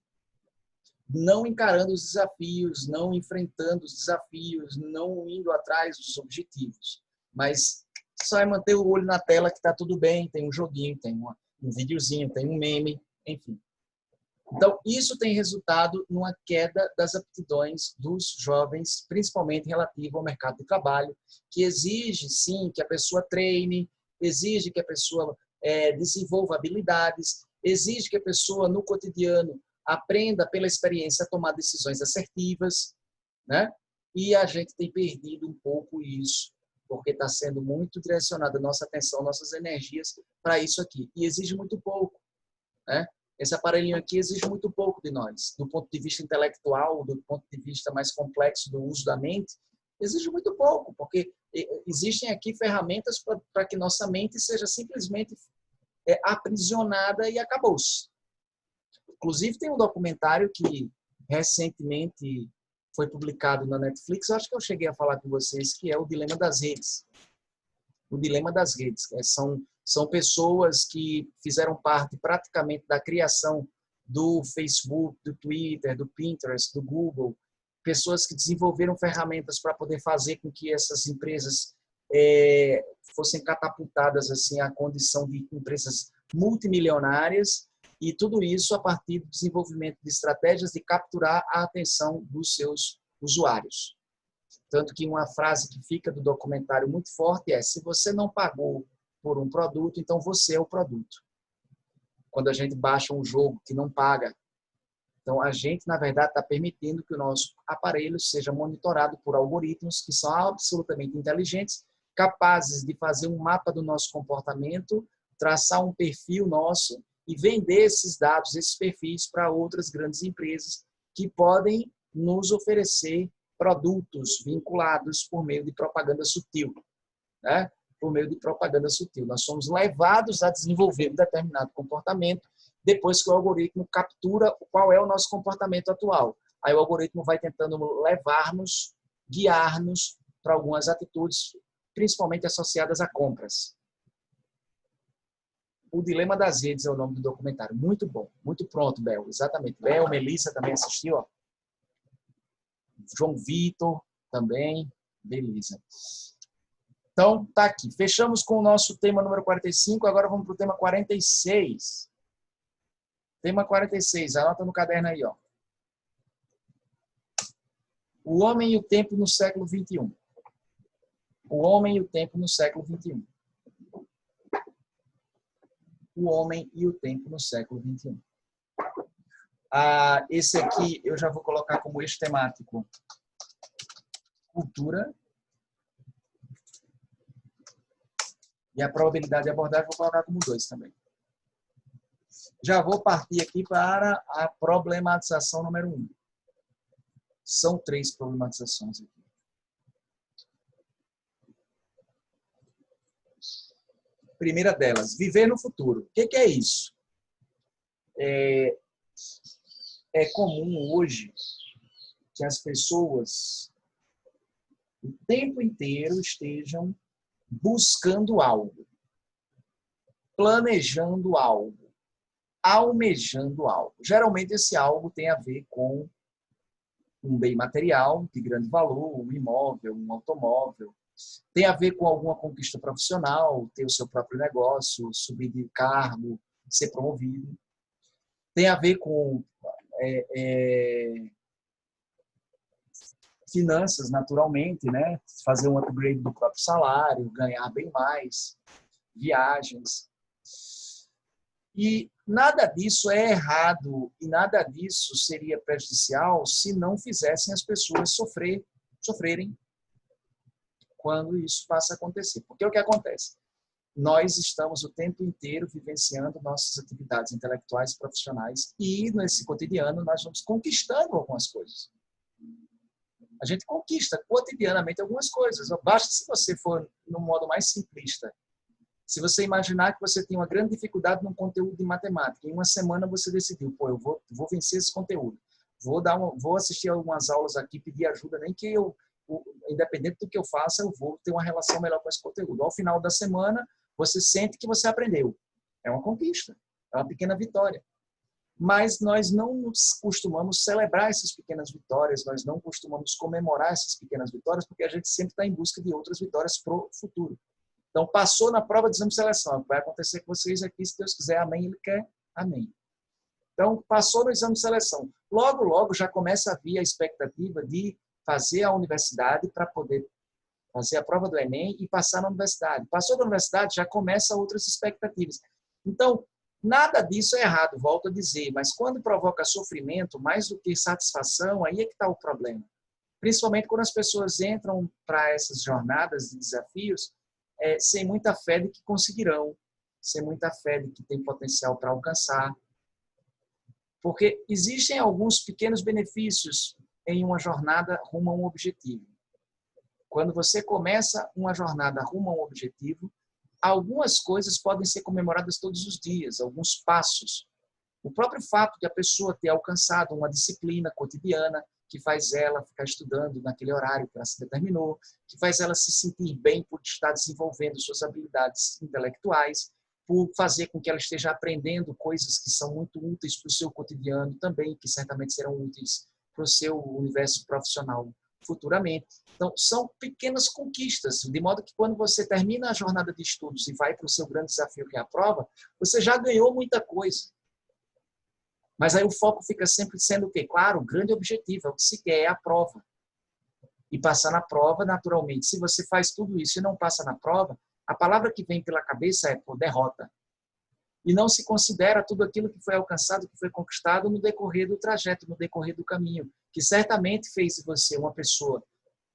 Não encarando os desafios, não enfrentando os desafios, não indo atrás dos objetivos. Mas só é manter o olho na tela que está tudo bem, tem um joguinho, tem um videozinho, tem um meme, enfim. Então, isso tem resultado numa queda das aptidões dos jovens, principalmente relativo ao mercado de trabalho, que exige, sim, que a pessoa treine, exige que a pessoa desenvolva habilidades, exige que a pessoa, no cotidiano, aprenda pela experiência a tomar decisões assertivas, né? E a gente tem perdido um pouco isso, porque está sendo muito direcionada a nossa atenção, nossas energias para isso aqui. E exige muito pouco, né? Esse aparelhinho aqui exige muito pouco de nós, do ponto de vista intelectual, do ponto de vista mais complexo do uso da mente, exige muito pouco, porque existem aqui ferramentas para que nossa mente seja simplesmente aprisionada e acabou-se. Inclusive, tem um documentário que recentemente foi publicado na Netflix, eu acho que eu cheguei a falar com vocês, que é o Dilema das Redes. O Dilema das Redes. São pessoas que fizeram parte praticamente da criação do Facebook, do Twitter, do Pinterest, do Google, pessoas que desenvolveram ferramentas para poder fazer com que essas empresas fossem catapultadas assim à condição de empresas multimilionárias, e tudo isso a partir do desenvolvimento de estratégias de capturar a atenção dos seus usuários. Tanto que uma frase que fica do documentário muito forte é: se você não pagou por um produto, então você é o produto. Quando a gente baixa um jogo que não paga, então a gente, na verdade, está permitindo que o nosso aparelho seja monitorado por algoritmos que são absolutamente inteligentes, capazes de fazer um mapa do nosso comportamento, traçar um perfil nosso e vender esses dados, esses perfis, para outras grandes empresas que podem nos oferecer produtos vinculados por meio de propaganda sutil, né? Por meio de propaganda sutil. Nós somos levados a desenvolver um determinado comportamento depois que o algoritmo captura qual é o nosso comportamento atual. Aí o algoritmo vai tentando levar-nos, guiar-nos para algumas atitudes, principalmente associadas a compras. O Dilema das Redes é o nome do documentário. Muito bom, muito pronto, Bel. Exatamente. Bel, Melissa também assistiu, ó. João Vitor também. Beleza. Então, tá aqui. Fechamos com o nosso tema número 45. Agora vamos para o tema 46. Tema 46. Anota no caderno aí, ó. O homem e o tempo no século XXI. O homem e o tempo no século XXI. O homem e o tempo no século XXI. Esse aqui eu já vou colocar como eixo temático cultura. E a probabilidade de abordagem vou colocar como 2 também. Já vou partir aqui para a problematização número 1. São 3 problematizações aqui. Primeira delas, viver no futuro. O que é isso? É comum hoje que as pessoas o tempo inteiro estejam buscando algo, planejando algo, almejando algo. Geralmente esse algo tem a ver com um bem material de grande valor, um imóvel, um automóvel. Tem a ver com alguma conquista profissional, ter o seu próprio negócio, subir de cargo, ser promovido. Tem a ver com finanças, naturalmente, né? Fazer um upgrade do próprio salário, ganhar bem mais, viagens. E nada disso é errado e nada disso seria prejudicial se não fizessem as pessoas sofrerem quando isso passa a acontecer. Porque o que acontece? Nós estamos o tempo inteiro vivenciando nossas atividades intelectuais e profissionais e nesse cotidiano nós vamos conquistando algumas coisas. A gente conquista cotidianamente algumas coisas. Basta se você for no modo mais simplista. Se você imaginar que você tem uma grande dificuldade num conteúdo de matemática, em uma semana você decidiu, pô, eu vou vencer esse conteúdo. Vou assistir algumas aulas aqui, pedir ajuda, nem que eu, independente do que eu faça, eu vou ter uma relação melhor com esse conteúdo. Ao final da semana, você sente que você aprendeu. É uma conquista, é uma pequena vitória. Mas nós não costumamos celebrar essas pequenas vitórias, nós não costumamos comemorar essas pequenas vitórias, porque a gente sempre está em busca de outras vitórias para o futuro. Então, passou na prova de exame de seleção, vai acontecer com vocês aqui, se Deus quiser, amém, Ele quer, amém. Então, passou no exame de seleção. Logo, logo já começa a vir a expectativa de fazer a universidade para poder fazer a prova do Enem e passar na universidade. Passou da universidade, já começa outras expectativas. Então, nada disso é errado, volto a dizer, mas quando provoca sofrimento, mais do que satisfação, aí é que está o problema. Principalmente quando as pessoas entram para essas jornadas de desafios sem muita fé de que conseguirão, sem muita fé de que tem potencial para alcançar. Porque existem alguns pequenos benefícios em uma jornada rumo a um objetivo. Quando você começa uma jornada rumo a um objetivo, algumas coisas podem ser comemoradas todos os dias, alguns passos. O próprio fato de a pessoa ter alcançado uma disciplina cotidiana que faz ela ficar estudando naquele horário que ela se determinou, que faz ela se sentir bem por estar desenvolvendo suas habilidades intelectuais, por fazer com que ela esteja aprendendo coisas que são muito úteis para o seu cotidiano também, que certamente serão úteis para o seu universo profissional futuramente. Então, são pequenas conquistas, de modo que quando você termina a jornada de estudos e vai para o seu grande desafio, que é a prova, você já ganhou muita coisa. Mas aí o foco fica sempre sendo o quê? Claro, o grande objetivo, é o que se quer, é a prova. E passar na prova, naturalmente. Se você faz tudo isso e não passa na prova, a palavra que vem pela cabeça é derrota. E não se considera tudo aquilo que foi alcançado, que foi conquistado no decorrer do trajeto, no decorrer do caminho, que certamente fez de você uma pessoa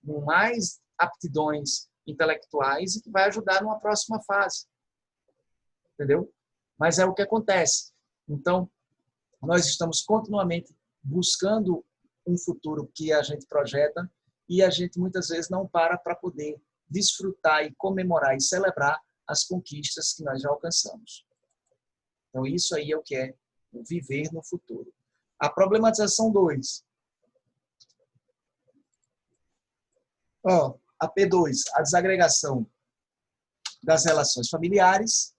com mais aptidões intelectuais e que vai ajudar numa próxima fase. Entendeu? Mas é o que acontece. Então, nós estamos continuamente buscando um futuro que a gente projeta e a gente muitas vezes não para poder desfrutar e comemorar e celebrar as conquistas que nós já alcançamos. Então, isso aí é o que é o viver no futuro. A problematização 2. A P2, a desagregação das relações familiares,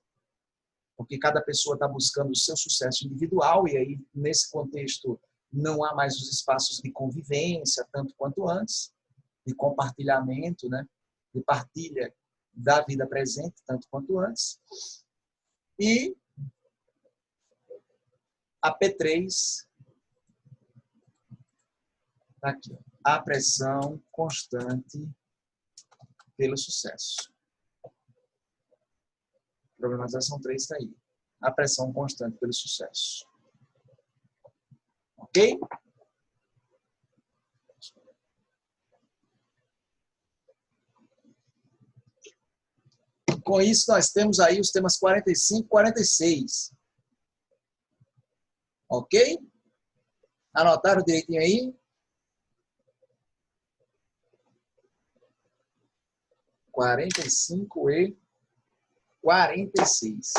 porque cada pessoa está buscando o seu sucesso individual e aí, nesse contexto, não há mais os espaços de convivência, tanto quanto antes, de compartilhamento, né? De partilha da vida presente, tanto quanto antes. E a P3, tá aqui, a pressão constante pelo sucesso. Problematização 3 está aí. A pressão constante pelo sucesso. Ok? Com isso, nós temos aí os temas 45 e 46. Ok? Anotaram direitinho aí? 45 e 46.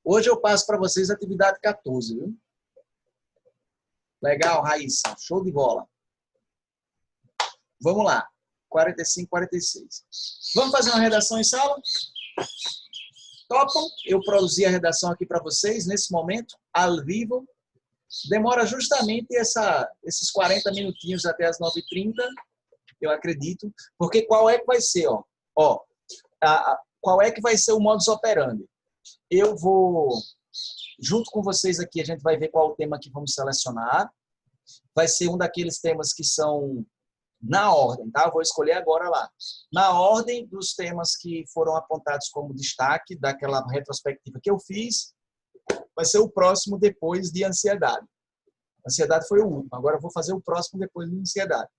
Hoje eu passo para vocês a atividade 14, viu? Legal, Raíssa. Show de bola. Vamos lá. 45, 46. Vamos fazer uma redação em sala? Topam? Eu produzi a redação aqui para vocês, nesse momento, ao vivo. Demora justamente esses 40 minutinhos até as 9h30, eu acredito. Porque qual é que vai ser? Qual é que vai ser o modus operandi? Eu vou, junto com vocês aqui, a gente vai ver qual o tema que vamos selecionar. Vai ser um daqueles temas que são na ordem, tá? Eu vou escolher agora lá. Na ordem dos temas que foram apontados como destaque daquela retrospectiva que eu fiz, vai ser o próximo depois de ansiedade. Ansiedade foi o último, agora eu vou fazer o próximo depois de ansiedade.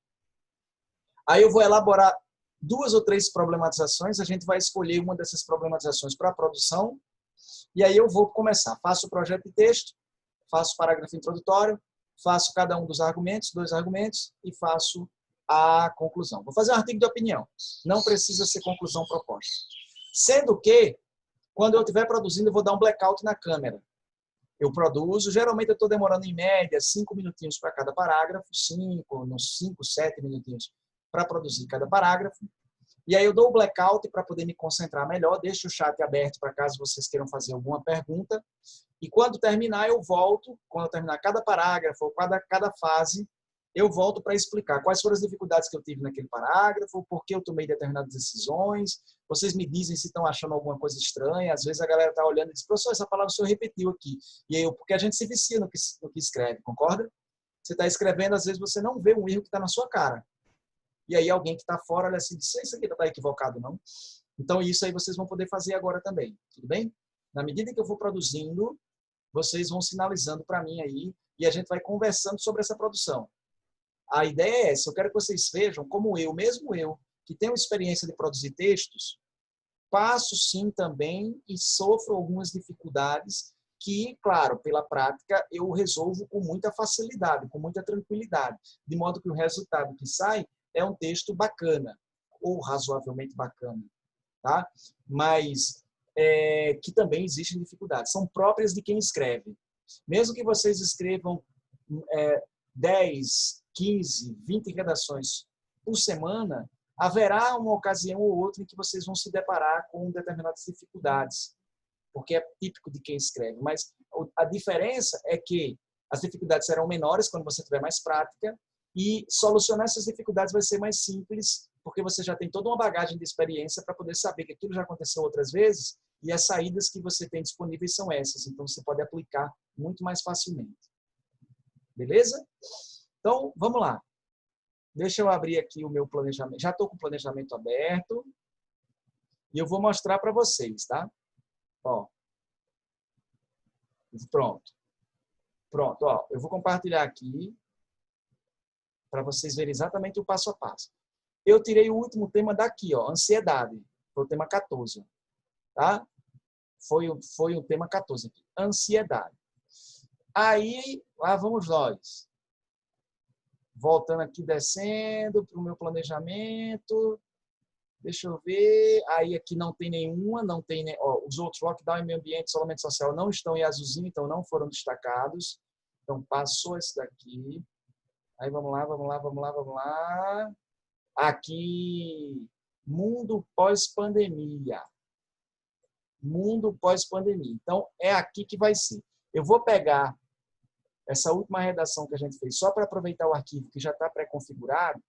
Aí eu vou elaborar 2 ou 3 problematizações, a gente vai escolher uma dessas problematizações para a produção, e aí eu vou começar. Faço o projeto de texto, faço o parágrafo introdutório, faço cada um dos argumentos, 2 argumentos, e faço a conclusão. Vou fazer um artigo de opinião. Não precisa ser conclusão proposta. Sendo que, quando eu estiver produzindo, eu vou dar um blackout na câmera. Eu produzo, geralmente eu estou demorando em média 5 minutinhos para cada parágrafo, 5, 7 minutinhos para produzir cada parágrafo. E aí eu dou o blackout para poder me concentrar melhor, deixo o chat aberto para caso vocês queiram fazer alguma pergunta. E quando terminar, eu volto, quando eu terminar cada parágrafo ou cada fase, eu volto para explicar quais foram as dificuldades que eu tive naquele parágrafo, por que eu tomei determinadas decisões. Vocês me dizem se estão achando alguma coisa estranha. Às vezes a galera está olhando e diz, professor, essa palavra o senhor repetiu aqui. E aí, porque a gente se vicia no que escreve, concorda? Você está escrevendo, às vezes você não vê um erro que está na sua cara. E aí alguém que está fora olha assim e diz, isso aqui está equivocado, não? Então isso aí vocês vão poder fazer agora também, tudo bem? Na medida que eu vou produzindo, vocês vão sinalizando para mim aí e a gente vai conversando sobre essa produção. A ideia é essa, eu quero que vocês vejam como eu, mesmo eu, que tenho experiência de produzir textos, passo sim também e sofro algumas dificuldades que, claro, pela prática, eu resolvo com muita facilidade, com muita tranquilidade, de modo que o resultado que sai é um texto bacana, ou razoavelmente bacana, tá? Mas que também existem dificuldades, são próprias de quem escreve. Mesmo que vocês escrevam 10, 15, 20 redações por semana, haverá uma ocasião ou outra em que vocês vão se deparar com determinadas dificuldades, porque é típico de quem escreve. Mas a diferença é que as dificuldades serão menores quando você tiver mais prática E solucionar essas dificuldades vai ser mais simples, porque você já tem toda uma bagagem de experiência para poder saber que aquilo já aconteceu outras vezes e as saídas que você tem disponíveis são essas. Então, você pode aplicar muito mais facilmente. Beleza? Então, vamos lá. Deixa eu abrir aqui o meu planejamento. Já estou com o planejamento aberto. E eu vou mostrar para vocês, tá? Ó. Pronto. Pronto, ó. Eu vou compartilhar aqui para vocês verem exatamente o passo a passo. Eu tirei o último tema daqui, ó, ansiedade. Foi o tema 14, tá? Foi o tema 14 aqui, ansiedade. Aí, lá vamos nós. Voltando aqui, descendo para o meu planejamento. Deixa eu ver. Aí aqui não tem nenhuma, não tem, ó, os outros, lockdown e meio ambiente, isolamento social, não estão em azulzinho, então não foram destacados. Então, passou esse daqui. Aí vamos lá, vamos lá, vamos lá, vamos lá. Aqui, mundo pós-pandemia. Mundo pós-pandemia. Então, é aqui que vai ser. Eu vou pegar essa última redação que a gente fez, só para aproveitar o arquivo que já está pré-configurado.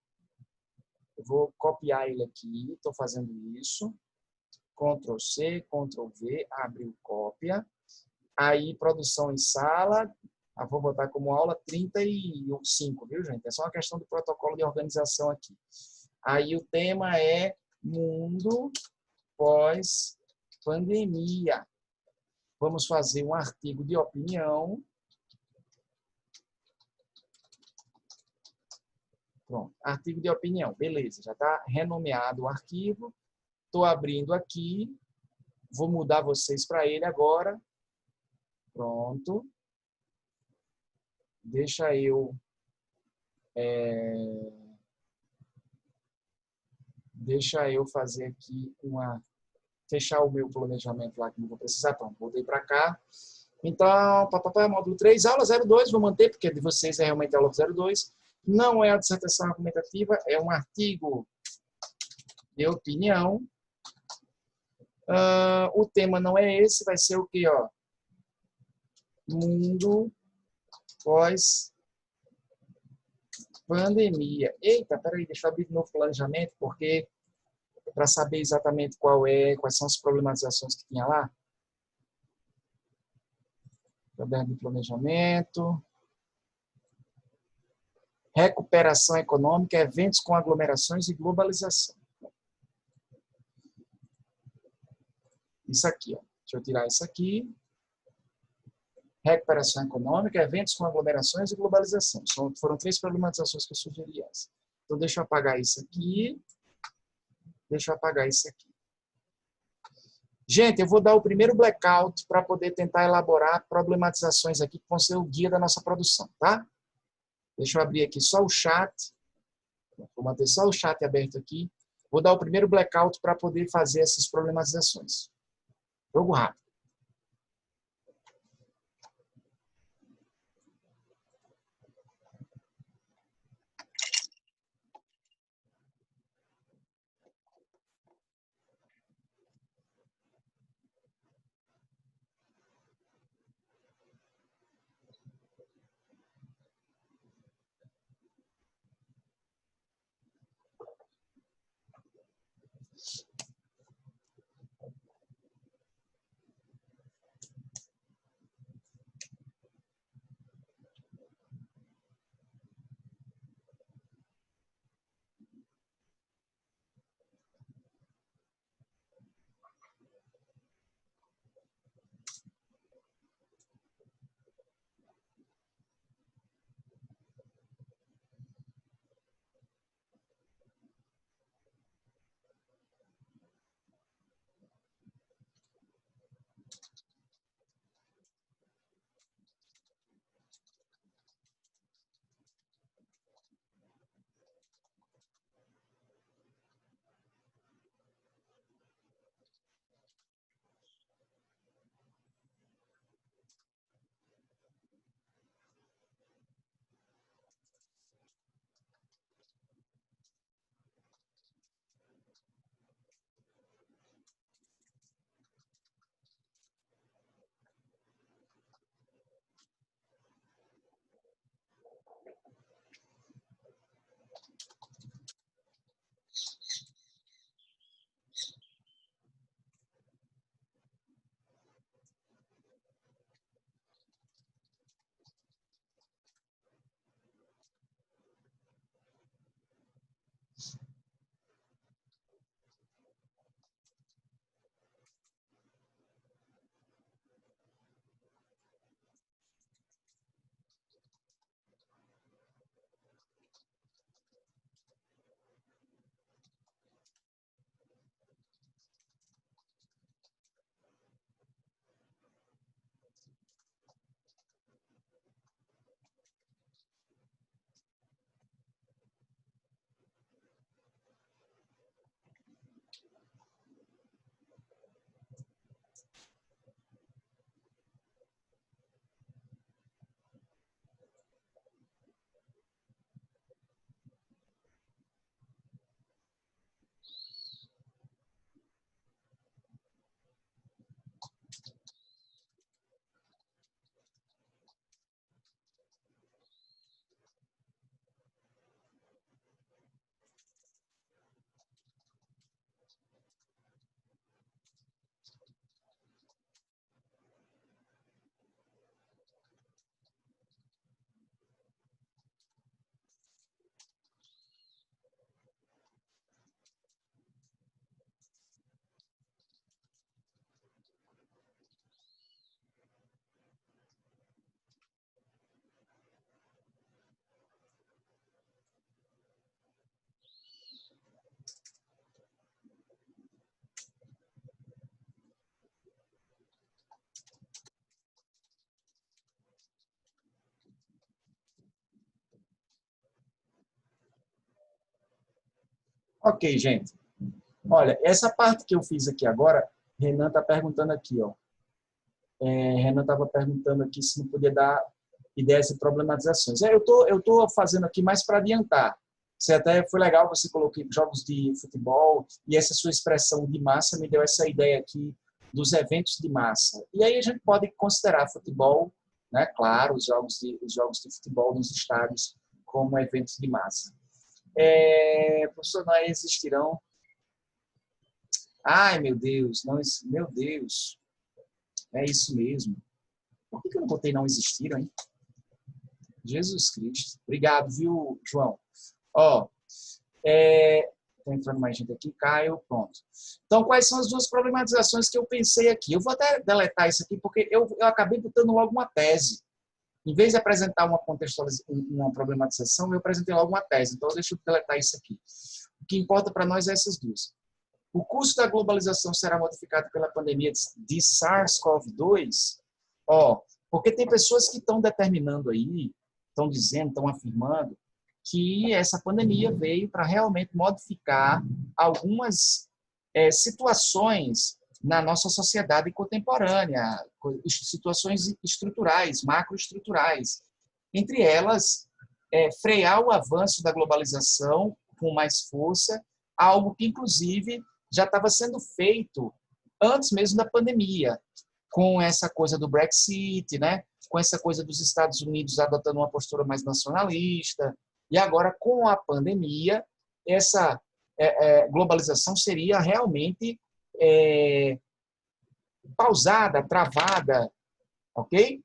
Eu vou copiar ele aqui, estou fazendo isso. Ctrl C, Ctrl V, abriu cópia. Aí, produção em sala. Vou botar como aula 35, viu, gente? É só uma questão de protocolo de organização aqui. Aí o tema é mundo pós-pandemia. Vamos fazer um artigo de opinião. Pronto, artigo de opinião. Beleza, já está renomeado o arquivo. Estou abrindo aqui. Vou mudar vocês para ele agora. Pronto. Deixa eu... Deixa eu fazer aqui uma... Fechar o meu planejamento lá que não vou precisar. Pronto, voltei para cá. Então, módulo 3, aula 02, vou manter, porque de vocês é realmente a aula 02. Não é a dissertação argumentativa, é um artigo de opinião. O tema não é esse, vai ser o quê? Ó? Mundo pós-pandemia. Eita, peraí, deixa eu abrir de novo o planejamento, porque para saber exatamente quais são as problematizações que tinha lá. Caderno de planejamento. Recuperação econômica, eventos com aglomerações e globalização. Isso aqui, ó. Deixa eu tirar isso aqui. Recuperação econômica, eventos com aglomerações e globalização. Foram 3 problematizações que eu sugeri. Então, deixa eu apagar isso aqui. Deixa eu apagar isso aqui. Gente, eu vou dar o primeiro blackout para poder tentar elaborar problematizações aqui que vão ser o guia da nossa produção, tá? Deixa eu abrir aqui só o chat. Vou manter só o chat aberto aqui. Vou dar o primeiro blackout para poder fazer essas problematizações. Jogo rápido. Ok, gente. Olha, essa parte que eu fiz aqui agora, Renan está perguntando aqui, ó. Renan estava perguntando aqui se não podia dar ideias de problematizações. Eu tô fazendo aqui mais para adiantar. Você até foi legal, você colocou jogos de futebol e essa sua expressão de massa me deu essa ideia aqui dos eventos de massa. E aí a gente pode considerar futebol, né? Claro, os jogos de futebol nos estádios como eventos de massa. Professor, não existirão. Ai, meu Deus, não, meu Deus, é isso mesmo. Por que eu não botei não existiram, hein? Jesus Cristo. Obrigado, viu, João? Ó, tá entrando mais gente aqui, Caio, pronto. Então, quais são as duas problematizações que eu pensei aqui? Eu vou até deletar isso aqui, porque eu acabei botando logo uma tese. Em vez de apresentar uma problematização, eu apresentei logo uma tese. Então, deixa eu deletar isso aqui. O que importa para nós é essas duas. O custo da globalização será modificado pela pandemia de SARS-CoV-2? Porque tem pessoas que estão determinando aí, estão dizendo, estão afirmando que essa pandemia veio para realmente modificar algumas situações na nossa sociedade contemporânea, situações estruturais, macroestruturais. Entre elas, frear o avanço da globalização com mais força, algo que, inclusive, já estava sendo feito antes mesmo da pandemia, com essa coisa do Brexit, né? Com essa coisa dos Estados Unidos adotando uma postura mais nacionalista, e agora, com a pandemia, essa globalização seria realmente pausada, travada, ok?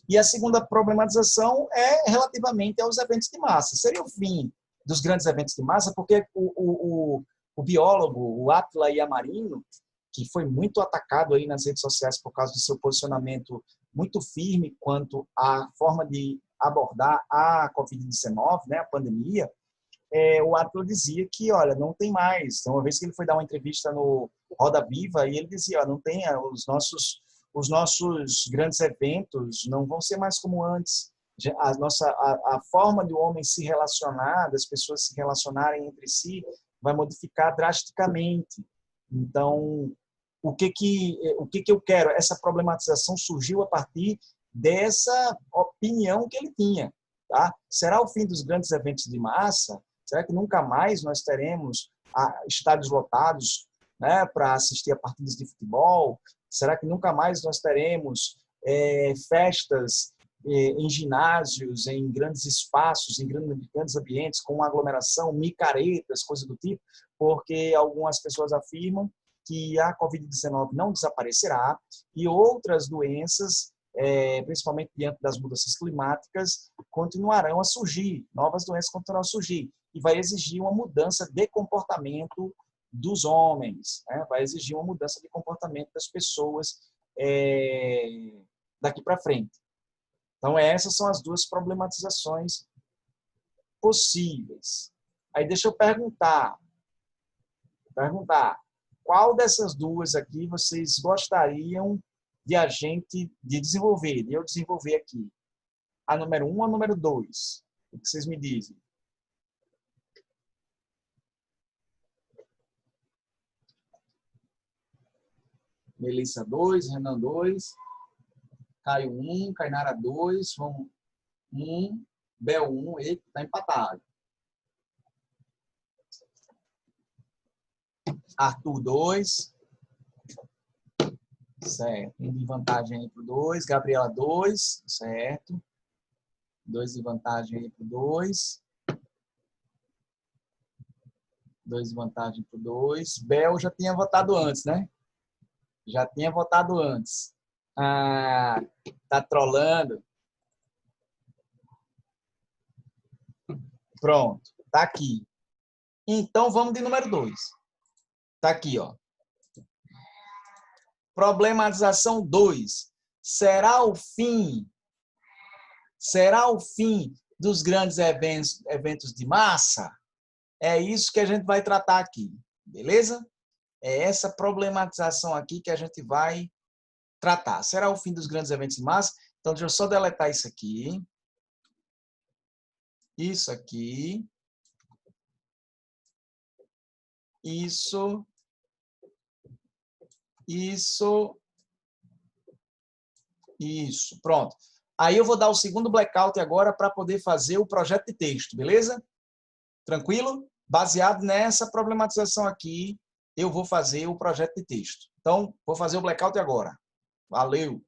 E a segunda problematização é relativamente aos eventos de massa. Seria o fim dos grandes eventos de massa, porque o biólogo, o Átila Yamarino, que foi muito atacado aí nas redes sociais por causa do seu posicionamento muito firme quanto à forma de abordar a Covid-19, né, a pandemia, o Átila dizia que, olha, não tem mais. Então, uma vez que ele foi dar uma entrevista no Roda Viva, e ele dizia, não tem, os nossos grandes eventos não vão ser mais como antes. A forma do homem se relacionar, das pessoas se relacionarem entre si, vai modificar drasticamente. Então, o que eu quero? Essa problematização surgiu a partir dessa opinião que ele tinha. Tá? Será o fim dos grandes eventos de massa? Será que nunca mais nós teremos estádios lotados, né, para assistir a partidas de futebol? Será que nunca mais nós teremos festas em ginásios, em grandes espaços, em grandes ambientes, com aglomeração, micaretas, coisas do tipo? Porque algumas pessoas afirmam que a Covid-19 não desaparecerá e outras doenças, principalmente diante das mudanças climáticas, continuarão a surgir, novas doenças continuarão a surgir, e vai exigir uma mudança de comportamento dos homens, né? Vai exigir uma mudança de comportamento das pessoas daqui para frente. Então, essas são as duas problematizações possíveis. Aí deixa eu perguntar, qual dessas duas aqui vocês gostariam de a gente desenvolver, de eu desenvolver aqui? A número 1 ou a número 2? O que vocês me dizem? Melissa 2, Renan 2, Caio 1, Cainara 2, João 1, Bel 1, ele está empatado. Arthur 2, certo. Um de vantagem aí para o 2, Gabriela 2, certo. 2 de vantagem aí para o 2. 2 de vantagem para o 2. Bel já tinha votado antes, né? Já tinha votado antes. Tá trolando. Pronto, tá aqui. Então, vamos de número 2. Tá aqui, ó. Problematização 2. Será o fim dos grandes eventos de massa? É isso que a gente vai tratar aqui, beleza? É essa problematização aqui que a gente vai tratar. Será o fim dos grandes eventos de massa? Então, deixa eu só deletar isso aqui. Isso aqui. Isso, isso, isso. Pronto. Aí eu vou dar o segundo blackout agora para poder fazer o projeto de texto, beleza? Tranquilo? Baseado nessa problematização aqui, eu vou fazer o projeto de texto. Então, vou fazer o blackout agora. Valeu!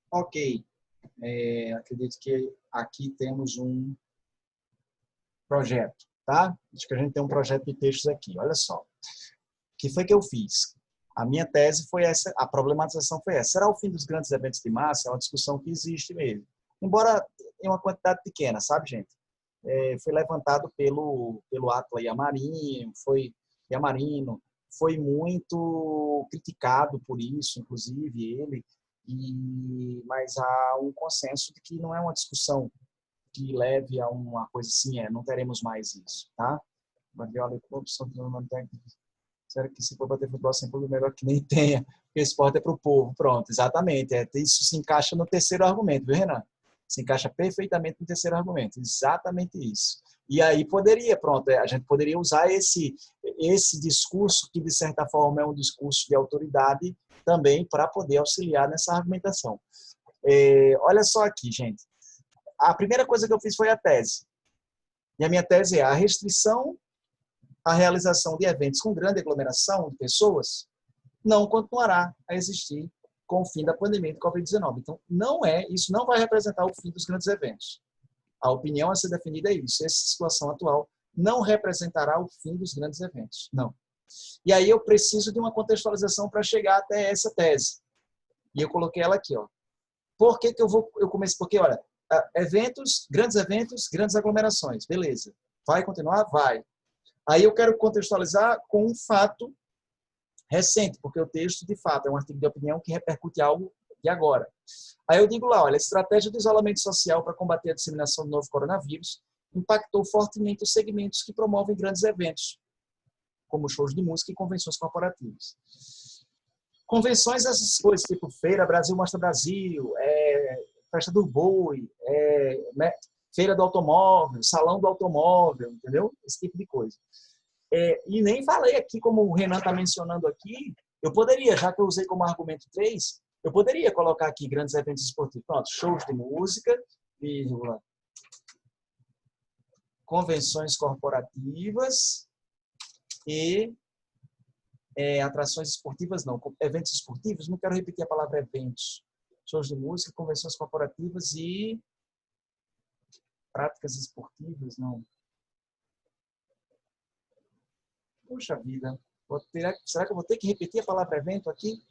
Ok, acredito que aqui temos um projeto, tá? Acho que a gente tem um projeto de textos aqui. Olha só, o que foi que eu fiz? A minha tese foi essa, a problematização foi essa. Será o fim dos grandes eventos de massa? É uma discussão que existe mesmo. Embora em uma quantidade pequena, sabe, gente? Foi levantado pelo Atila Yamarino, foi muito criticado por isso, inclusive ele, mas há um consenso de que não é uma discussão que leve a uma coisa assim, não teremos mais isso, tá? Guardiola, corrupção, será que se for bater futebol sem público, melhor que nem tenha, porque esporte é para o povo. Pronto, exatamente. Isso se encaixa no terceiro argumento, viu, Renan? Se encaixa perfeitamente no terceiro argumento, exatamente isso. E aí poderia, pronto, a gente poderia usar esse discurso, que de certa forma é um discurso de autoridade, também para poder auxiliar nessa argumentação. Olha só aqui, gente. A primeira coisa que eu fiz foi a tese. E a minha tese é a restrição à realização de eventos com grande aglomeração de pessoas não continuará a existir com o fim da pandemia de Covid-19. Então, isso não vai representar o fim dos grandes eventos. A opinião a ser definida é isso. Essa situação atual não representará o fim dos grandes eventos. Não. E aí eu preciso de uma contextualização para chegar até essa tese. E eu coloquei ela aqui, ó. Por que eu comecei? Porque, olha, grandes aglomerações. Beleza. Vai continuar? Vai. Aí eu quero contextualizar com um fato recente, porque o texto, de fato, é um artigo de opinião que repercute algo de agora. Aí eu digo lá, olha, a estratégia do isolamento social para combater a disseminação do novo coronavírus impactou fortemente os segmentos que promovem grandes eventos, como shows de música e convenções corporativas. Convenções, essas coisas, tipo Feira Brasil Mostra Brasil, Festa do Boi, Feira do Automóvel, Salão do Automóvel, entendeu? Esse tipo de coisa. E nem falei aqui, como o Renan está mencionando aqui, eu poderia, já que eu usei como argumento 3, eu poderia colocar aqui grandes eventos esportivos. Pronto, shows de música, convenções corporativas e atrações esportivas, não, eventos esportivos, não quero repetir a palavra eventos. Shows de música, convenções corporativas e práticas esportivas, não. Puxa vida, será que eu vou ter que repetir a palavra evento aqui?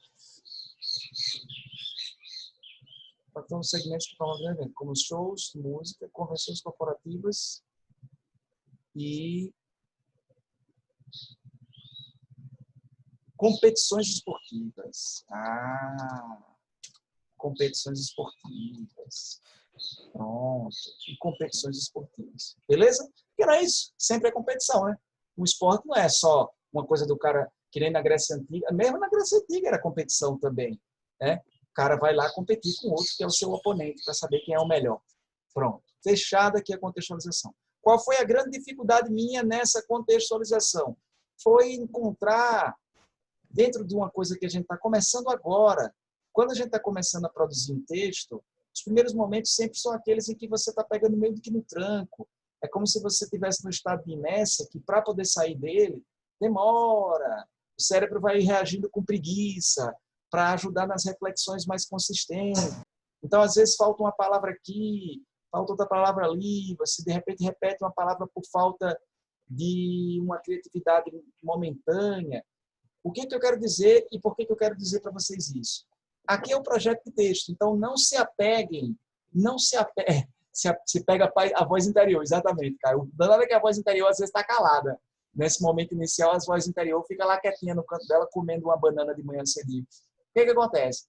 Então, segmentos que promovem evento, como shows, música, convenções corporativas e competições esportivas. Competições esportivas. Pronto. E competições esportivas. Beleza? Porque não é isso. Sempre é competição, né? O esporte não é só uma coisa do cara, que nem na Grécia Antiga. Mesmo na Grécia Antiga era competição também, né? O cara vai lá competir com outro que é o seu oponente para saber quem é o melhor. Pronto. Fechada aqui a contextualização. Qual foi a grande dificuldade minha nessa contextualização? Foi encontrar, dentro de uma coisa que a gente está começando agora, quando a gente está começando a produzir um texto, os primeiros momentos sempre são aqueles em que você está pegando meio que no tranco. É como se você estivesse no estado de inércia, que para poder sair dele, demora. O cérebro vai reagindo com preguiça, para ajudar nas reflexões mais consistentes. Então, às vezes, falta uma palavra aqui, falta outra palavra ali, você, de repente, repete uma palavra por falta de uma criatividade momentânea. O que eu quero dizer e por que eu quero dizer para vocês isso? Aqui é um projeto de texto, então não se apeguem, não se apeguem, se pega a voz interior, exatamente, cara. O danado é que a voz interior às vezes está calada. Nesse momento inicial, a voz interior fica lá quietinha no canto dela, comendo uma banana de manhã cedinho. O que acontece?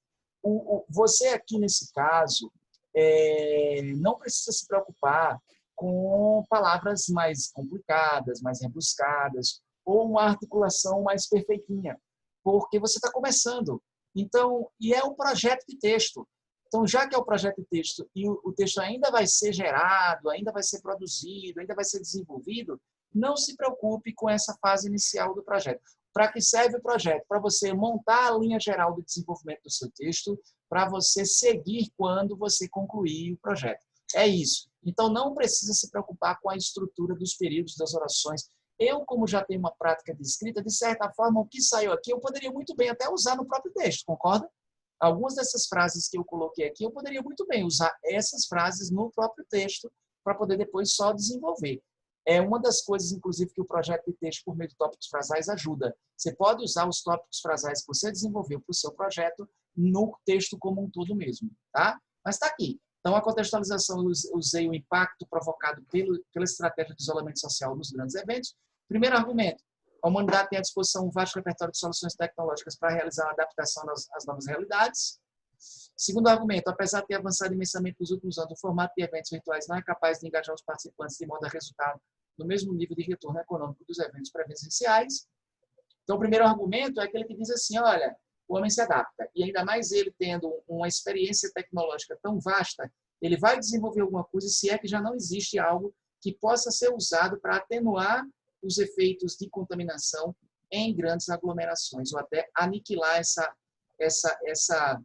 Você aqui, nesse caso, não precisa se preocupar com palavras mais complicadas, mais rebuscadas, ou uma articulação mais perfeitinha, porque você está começando. Então, e é um projeto de texto. Então, já que é um projeto de texto e o texto ainda vai ser gerado, ainda vai ser produzido, ainda vai ser desenvolvido, não se preocupe com essa fase inicial do projeto. Para que serve o projeto? Para você montar a linha geral do desenvolvimento do seu texto, para você seguir quando você concluir o projeto. É isso. Então, não precisa se preocupar com a estrutura dos períodos das orações. Eu, como já tenho uma prática de escrita, de certa forma, o que saiu aqui, eu poderia muito bem até usar no próprio texto, concorda? Algumas dessas frases que eu coloquei aqui, eu poderia muito bem usar essas frases no próprio texto para poder depois só desenvolver. É uma das coisas, inclusive, que o projeto de texto por meio de tópicos frasais ajuda. Você pode usar os tópicos frasais que você desenvolveu para o seu projeto no texto como um todo mesmo, tá? Mas está aqui. Então, a contextualização, eu usei o impacto provocado pela estratégia de isolamento social nos grandes eventos. Primeiro argumento, a humanidade tem à disposição um vasto repertório de soluções tecnológicas para realizar uma adaptação às novas realidades. Segundo argumento, apesar de ter avançado imensamente nos últimos anos, o formato de eventos virtuais não é capaz de engajar os participantes de modo a resultar no mesmo nível de retorno econômico dos eventos presenciais. Então, o primeiro argumento é aquele que diz assim, olha, o homem se adapta. E ainda mais ele tendo uma experiência tecnológica tão vasta, ele vai desenvolver alguma coisa se é que já não existe algo que possa ser usado para atenuar os efeitos de contaminação em grandes aglomerações, ou até aniquilar essa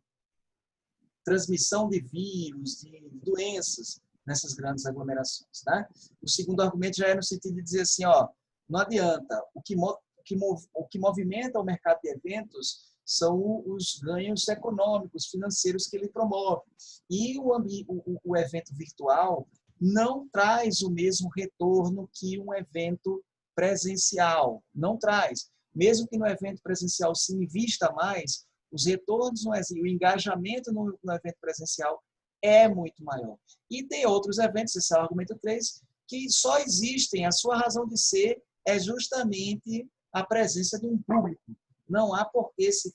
transmissão de vírus, de doenças nessas grandes aglomerações. Né? O segundo argumento já é no sentido de dizer assim, ó, não adianta, o que movimenta o mercado de eventos são os ganhos econômicos, financeiros que ele promove. E o evento virtual não traz o mesmo retorno que um evento presencial. Não traz. Mesmo que no evento presencial se invista mais, os retornos, o engajamento no evento presencial é muito maior. E tem outros eventos, esse é o argumento 3, que só existem, a sua razão de ser é justamente a presença de um público. Não há por que se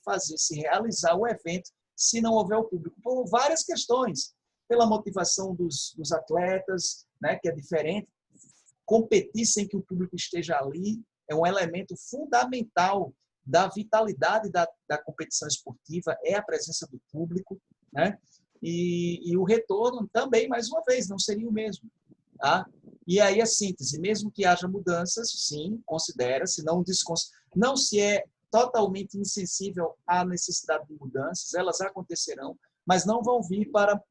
realizar o evento se não houver o público, por várias questões. Pela motivação dos atletas, né, que é diferente. Competir sem que o público esteja ali é um elemento fundamental da vitalidade da competição esportiva, é a presença do público, né? E o retorno também, mais uma vez, não seria o mesmo. Tá? E aí a síntese, mesmo que haja mudanças, sim, considera-se, não se é totalmente insensível à necessidade de mudanças, elas acontecerão, mas não vão vir para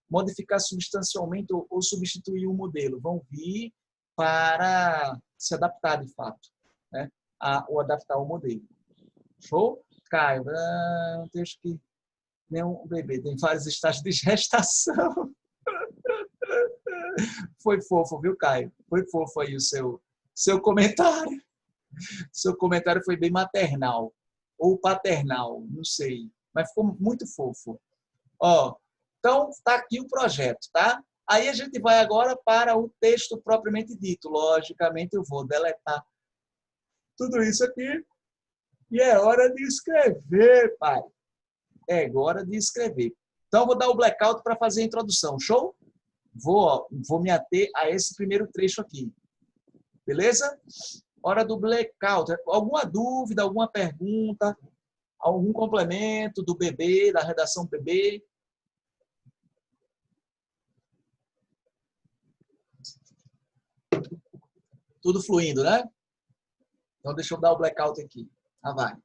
modificar substancialmente ou substituir o modelo, vão vir para se adaptar de fato, né? Ou adaptar o modelo. Show? Caio, um texto que nem um bebê, tem vários estágios de gestação. Foi fofo, viu, Caio? Foi fofo aí o seu comentário. Seu comentário foi bem maternal. Ou paternal, não sei. Mas ficou muito fofo. Ó, então, está aqui o projeto, tá? Aí a gente vai agora para o texto propriamente dito. Logicamente, eu vou deletar tudo isso aqui. E é hora de escrever, pai. É hora de escrever. Então, eu vou dar o blackout para fazer a introdução. Show? Vou me ater a esse primeiro trecho aqui. Beleza? Hora do blackout. Alguma dúvida, alguma pergunta, algum complemento do bebê, da redação bebê? Tudo fluindo, né? Então, deixa eu dar o blackout aqui. Ah, vai.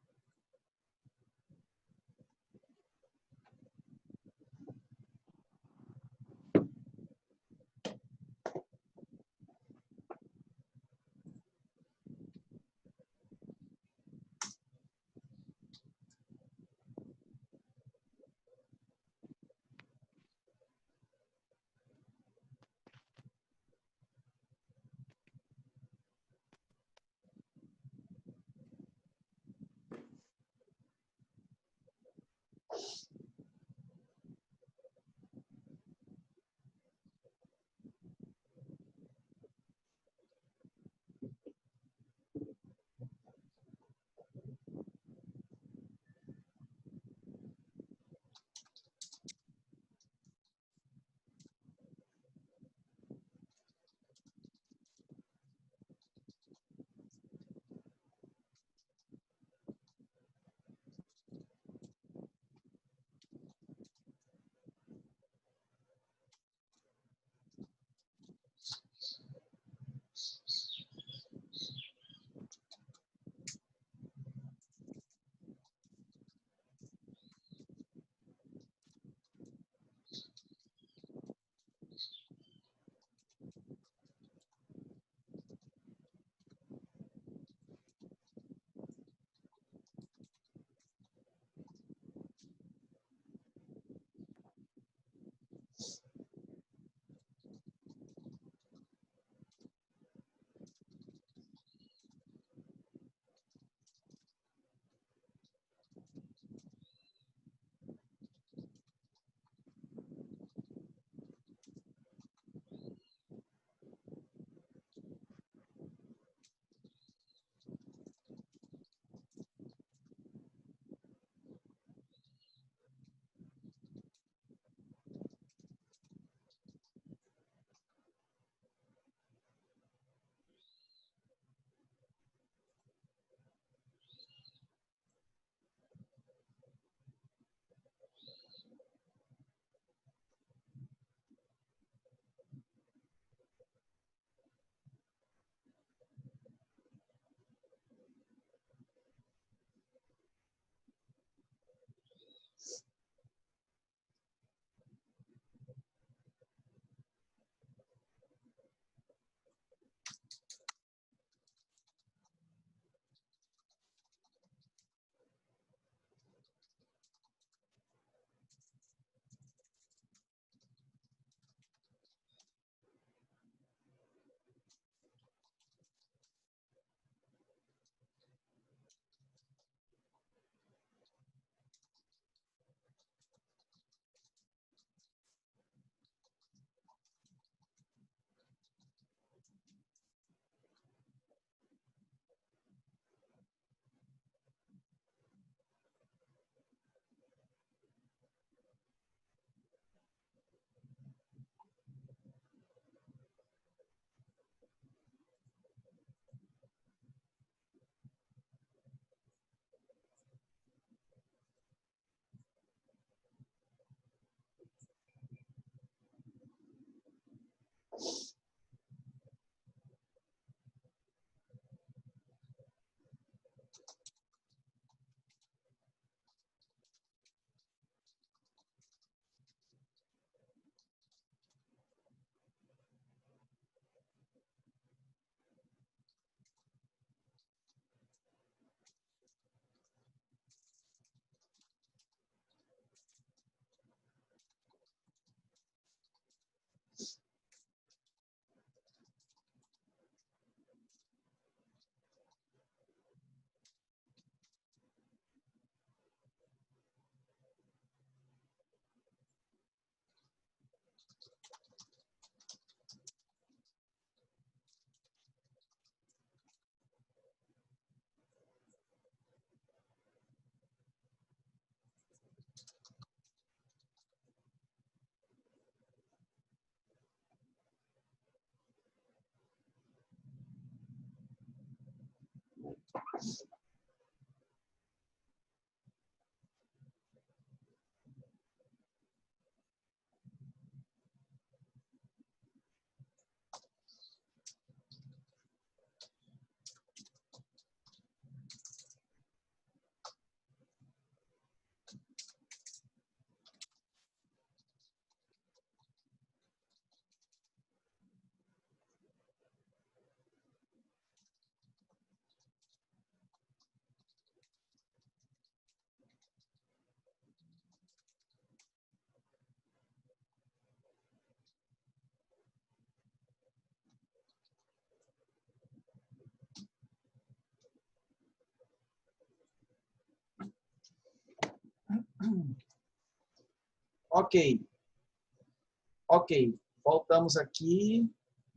Ok. Ok. Voltamos aqui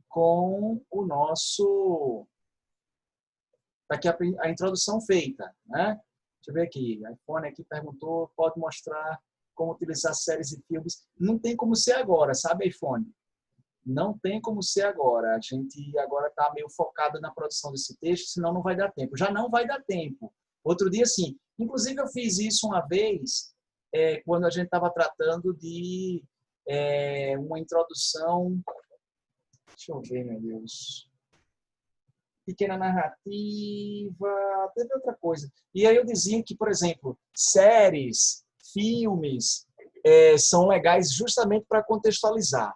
com o nosso... Aqui a introdução feita, né? Deixa eu ver aqui. A iPhone aqui perguntou, pode mostrar como utilizar séries e filmes. Não tem como ser agora, sabe, iPhone? Não tem como ser agora. A gente agora está meio focado na produção desse texto, senão não vai dar tempo. Já não vai dar tempo. Outro dia, sim. Inclusive, eu fiz isso uma vez, quando a gente estava tratando de uma introdução... Deixa eu ver, meu Deus. Pequena narrativa, teve outra coisa. E aí eu dizia que, por exemplo, séries, filmes, são legais justamente para contextualizar,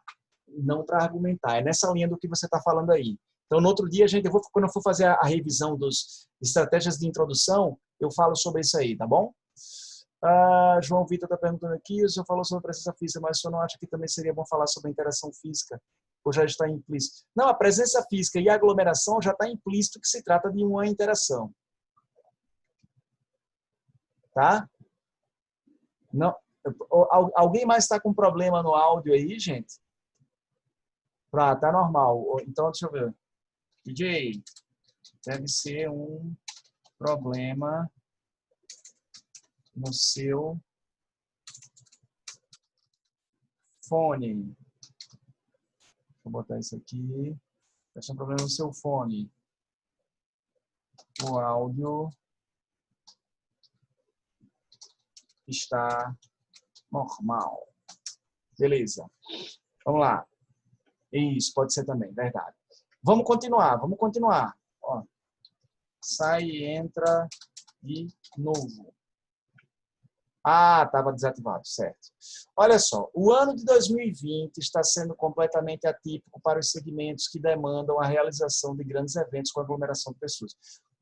não para argumentar. É nessa linha do que você está falando aí. Então, no outro dia, quando eu for fazer a revisão das estratégias de introdução, eu falo sobre isso aí, tá bom? João Vitor está perguntando aqui, o senhor falou sobre a presença física, mas o senhor não acha que também seria bom falar sobre a interação física? Ou já está implícito? Não, a presença física e a aglomeração já está implícito que se trata de uma interação. Tá? Não, alguém mais está com problema no áudio aí, gente? Tá normal. Então, deixa eu ver. DJ, deve ser um problema no seu fone. Vou botar isso aqui. Deve ser um problema no seu fone. O áudio está normal. Beleza. Vamos lá. Isso, pode ser também, verdade. Vamos continuar. Ó, sai e entra de novo. Estava desativado, certo. Olha só, o ano de 2020 está sendo completamente atípico para os segmentos que demandam a realização de grandes eventos com aglomeração de pessoas.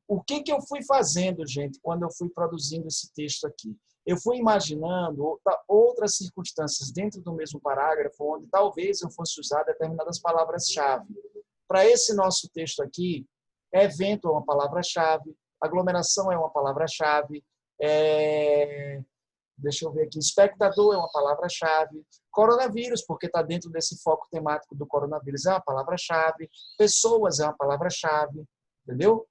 O que eu fui fazendo, gente, quando eu fui produzindo esse texto aqui? Eu fui imaginando outras circunstâncias dentro do mesmo parágrafo, onde talvez eu fosse usar determinadas palavras-chave. Para esse nosso texto aqui, evento é uma palavra-chave, aglomeração é uma palavra-chave, deixa eu ver aqui, espectador é uma palavra-chave, coronavírus, porque está dentro desse foco temático do coronavírus, é uma palavra-chave, pessoas é uma palavra-chave, entendeu?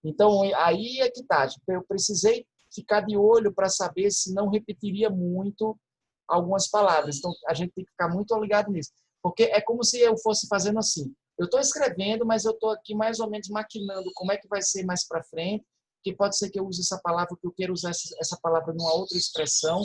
Então, aí é que está. Eu precisei ficar de olho para saber se não repetiria muito algumas palavras. Então, a gente tem que ficar muito ligado nisso. Porque é como se eu fosse fazendo assim. Eu estou escrevendo, mas eu estou aqui mais ou menos maquinando como é que vai ser mais para frente, porque pode ser que eu use essa palavra, que eu queira usar essa palavra numa outra expressão,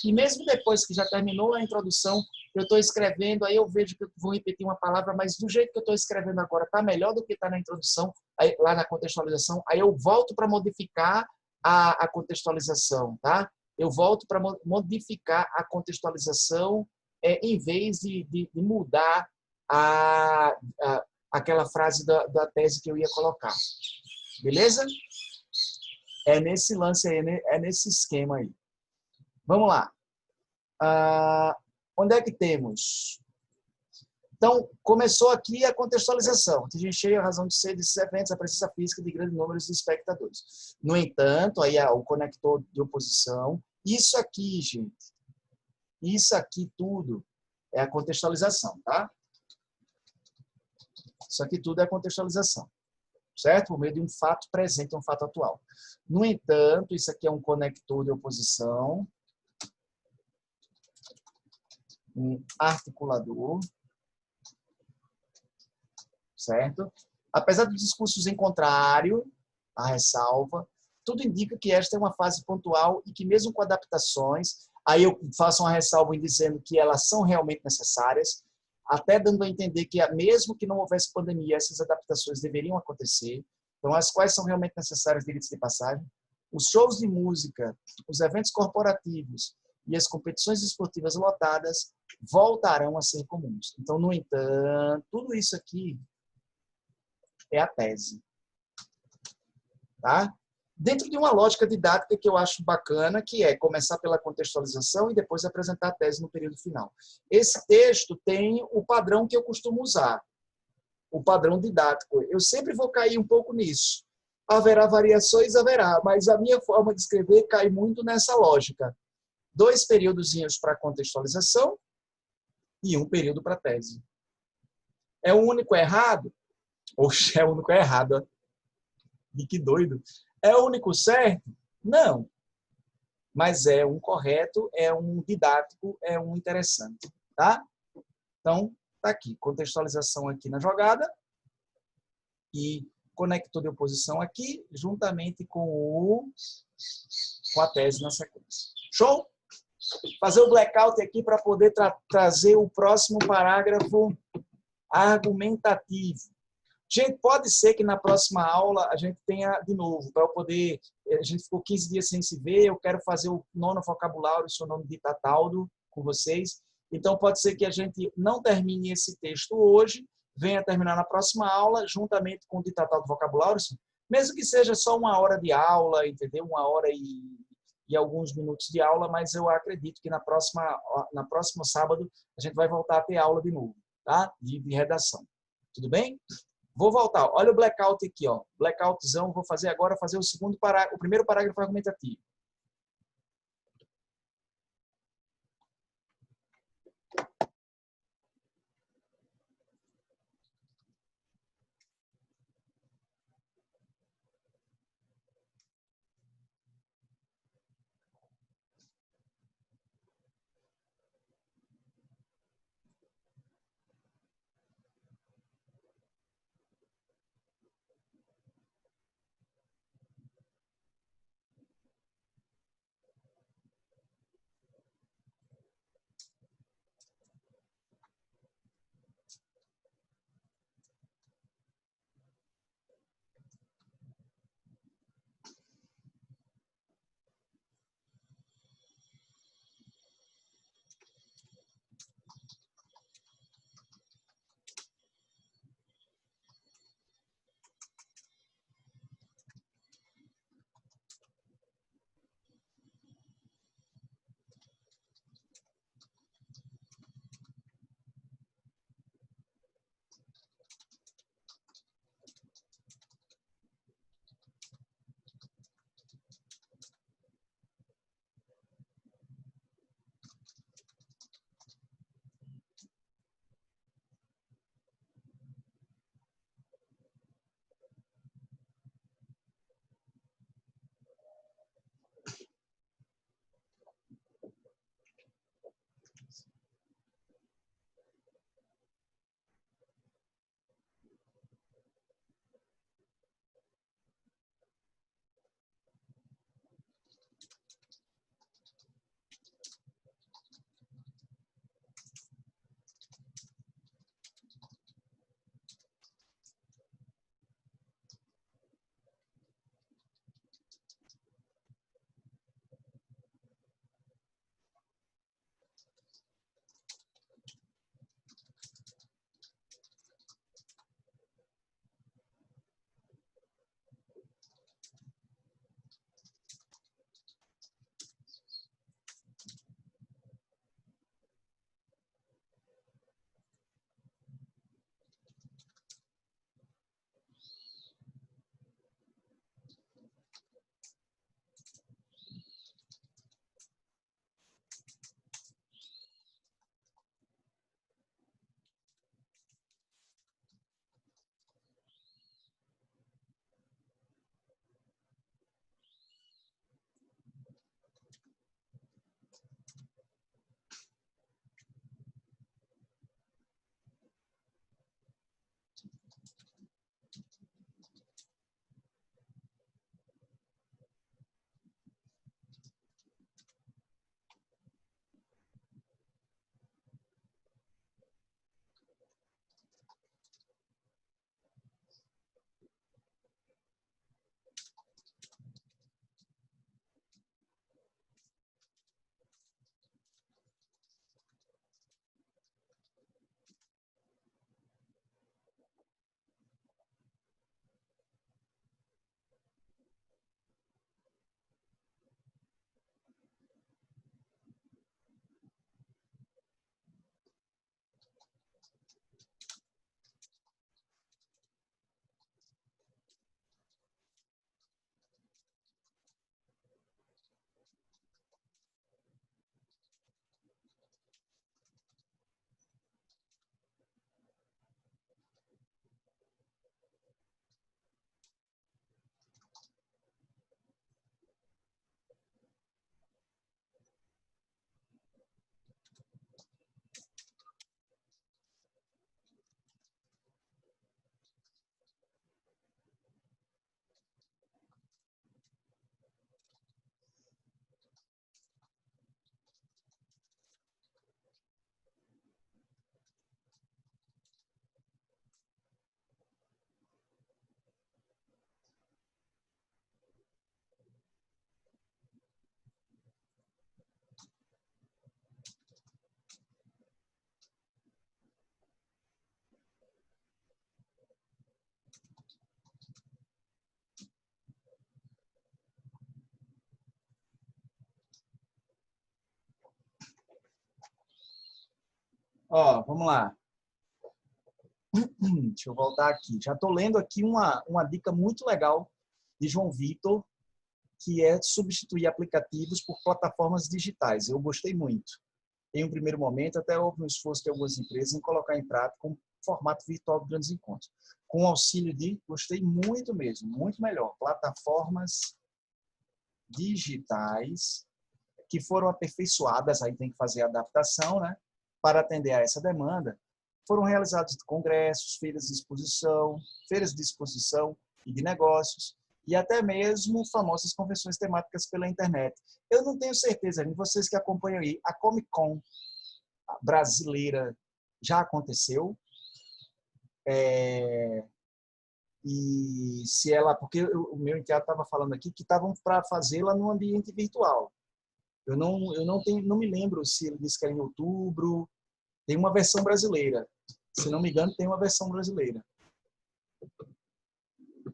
e mesmo depois que já terminou a introdução, eu estou escrevendo, aí eu vejo que eu vou repetir uma palavra, mas do jeito que eu estou escrevendo agora está melhor do que está na introdução, aí, lá na contextualização, aí eu volto para modificar a contextualização, tá? Eu volto para modificar a contextualização em vez de mudar aquela frase da tese que eu ia colocar. Beleza? É nesse lance aí, é nesse esquema aí. Vamos lá. Onde é que temos? Então, começou aqui a contextualização. Atingir a razão de ser desses eventos, a presença física de grandes números de espectadores. No entanto, aí o conector de oposição. Isso aqui, gente, isso aqui tudo é a contextualização, tá? Isso aqui tudo é a contextualização, certo? Por meio de um fato presente, um fato atual. No entanto, isso aqui é um conector de oposição, um articulador, certo? Apesar dos discursos em contrário, a ressalva, tudo indica que esta é uma fase pontual e que mesmo com adaptações, aí eu faço uma ressalva em dizendo que elas são realmente necessárias, até dando a entender que mesmo que não houvesse pandemia, essas adaptações deveriam acontecer. Então, as quais são realmente necessárias, diga-se de passagem. Os shows de música, os eventos corporativos e as competições esportivas lotadas voltarão a ser comuns. Então, no entanto, tudo isso aqui é a tese. Tá? Dentro de uma lógica didática que eu acho bacana, que é começar pela contextualização e depois apresentar a tese no período final. Esse texto tem o padrão que eu costumo usar, o padrão didático. Eu sempre vou cair um pouco nisso. Haverá variações? Haverá, mas a minha forma de escrever cai muito nessa lógica. 2 períodozinhos para contextualização e 1 período para tese. É o único errado? Oxe, é o único errado. E que doido. É o único certo? Não. Mas é um correto, é um didático, é um interessante. Tá? Então, tá aqui. Contextualização aqui na jogada e conector de oposição aqui, juntamente com a tese na sequência. Show? Fazer o blackout aqui para poder trazer o próximo parágrafo argumentativo. Gente, pode ser que na próxima aula a gente tenha de novo, para eu poder... A gente ficou 15 dias sem se ver, eu quero fazer o 9º vocabulário, seu nome de Tataldo, com vocês. Então, pode ser que a gente não termine esse texto hoje, venha terminar na próxima aula, juntamente com o Ditatal do Vocabulário, mesmo que seja só 1 hora de aula, entendeu? 1 hora e alguns minutos de aula, mas eu acredito que na próximo sábado a gente vai voltar a ter aula de novo, tá? De redação. Tudo bem? Vou voltar. Olha o blackout aqui, ó. Blackoutzão, vou fazer agora, o primeiro parágrafo argumentativo. Ó, vamos lá. Deixa eu voltar aqui. Já estou lendo aqui uma dica muito legal de João Vitor, que é substituir aplicativos por plataformas digitais. Eu gostei muito. Em um primeiro momento, até houve um esforço de algumas empresas em colocar em prática um formato virtual de grandes encontros. Com o auxílio de, gostei muito mesmo, muito melhor, plataformas digitais que foram aperfeiçoadas, aí tem que fazer a adaptação, né, para atender a essa demanda. Foram realizados congressos, feiras de exposição e de negócios, e até mesmo famosas convenções temáticas pela internet. Eu não tenho certeza, vocês que acompanham aí, a Comic Con brasileira já aconteceu, e se ela, porque o meu enteado estava falando aqui que estavam para fazê-la no ambiente virtual. Eu não me lembro se ele disse que era em outubro. Tem uma versão brasileira. Se não me engano, tem uma versão brasileira.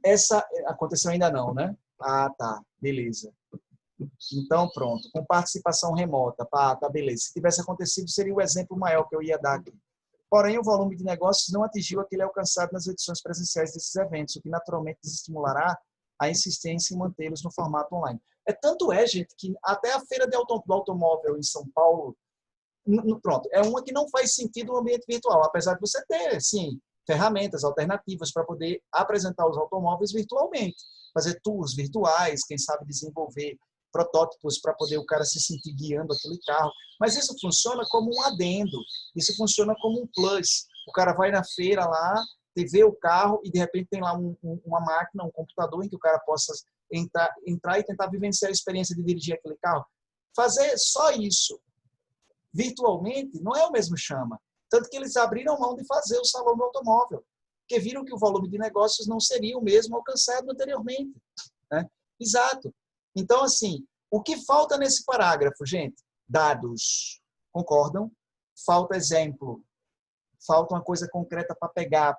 Essa aconteceu ainda não, né? Ah, tá. Beleza. Então, pronto. Com participação remota. Tá, beleza. Se tivesse acontecido, seria o exemplo maior que eu ia dar aqui. Porém, o volume de negócios não atingiu aquele alcançado nas edições presenciais desses eventos, o que naturalmente desestimulará a insistência em mantê-los no formato online. Tanto é, gente, que até a feira do automóvel em São Paulo, pronto, é uma que não faz sentido no ambiente virtual, apesar de você ter, sim, ferramentas alternativas para poder apresentar os automóveis virtualmente, fazer tours virtuais, quem sabe desenvolver protótipos para poder o cara se sentir guiando aquele carro. Mas isso funciona como um adendo, isso funciona como um plus. O cara vai na feira lá, vê o carro e de repente tem lá uma máquina, um computador em que o cara possa entrar e tentar vivenciar a experiência de dirigir aquele carro. Fazer só isso virtualmente não é o mesmo chama. Tanto que eles abriram mão de fazer o salão do automóvel, porque viram que o volume de negócios não seria o mesmo alcançado anteriormente. Né? Exato. Então, assim, o que falta nesse parágrafo, gente? Dados. Concordam? Falta exemplo. Falta uma coisa concreta para pegar,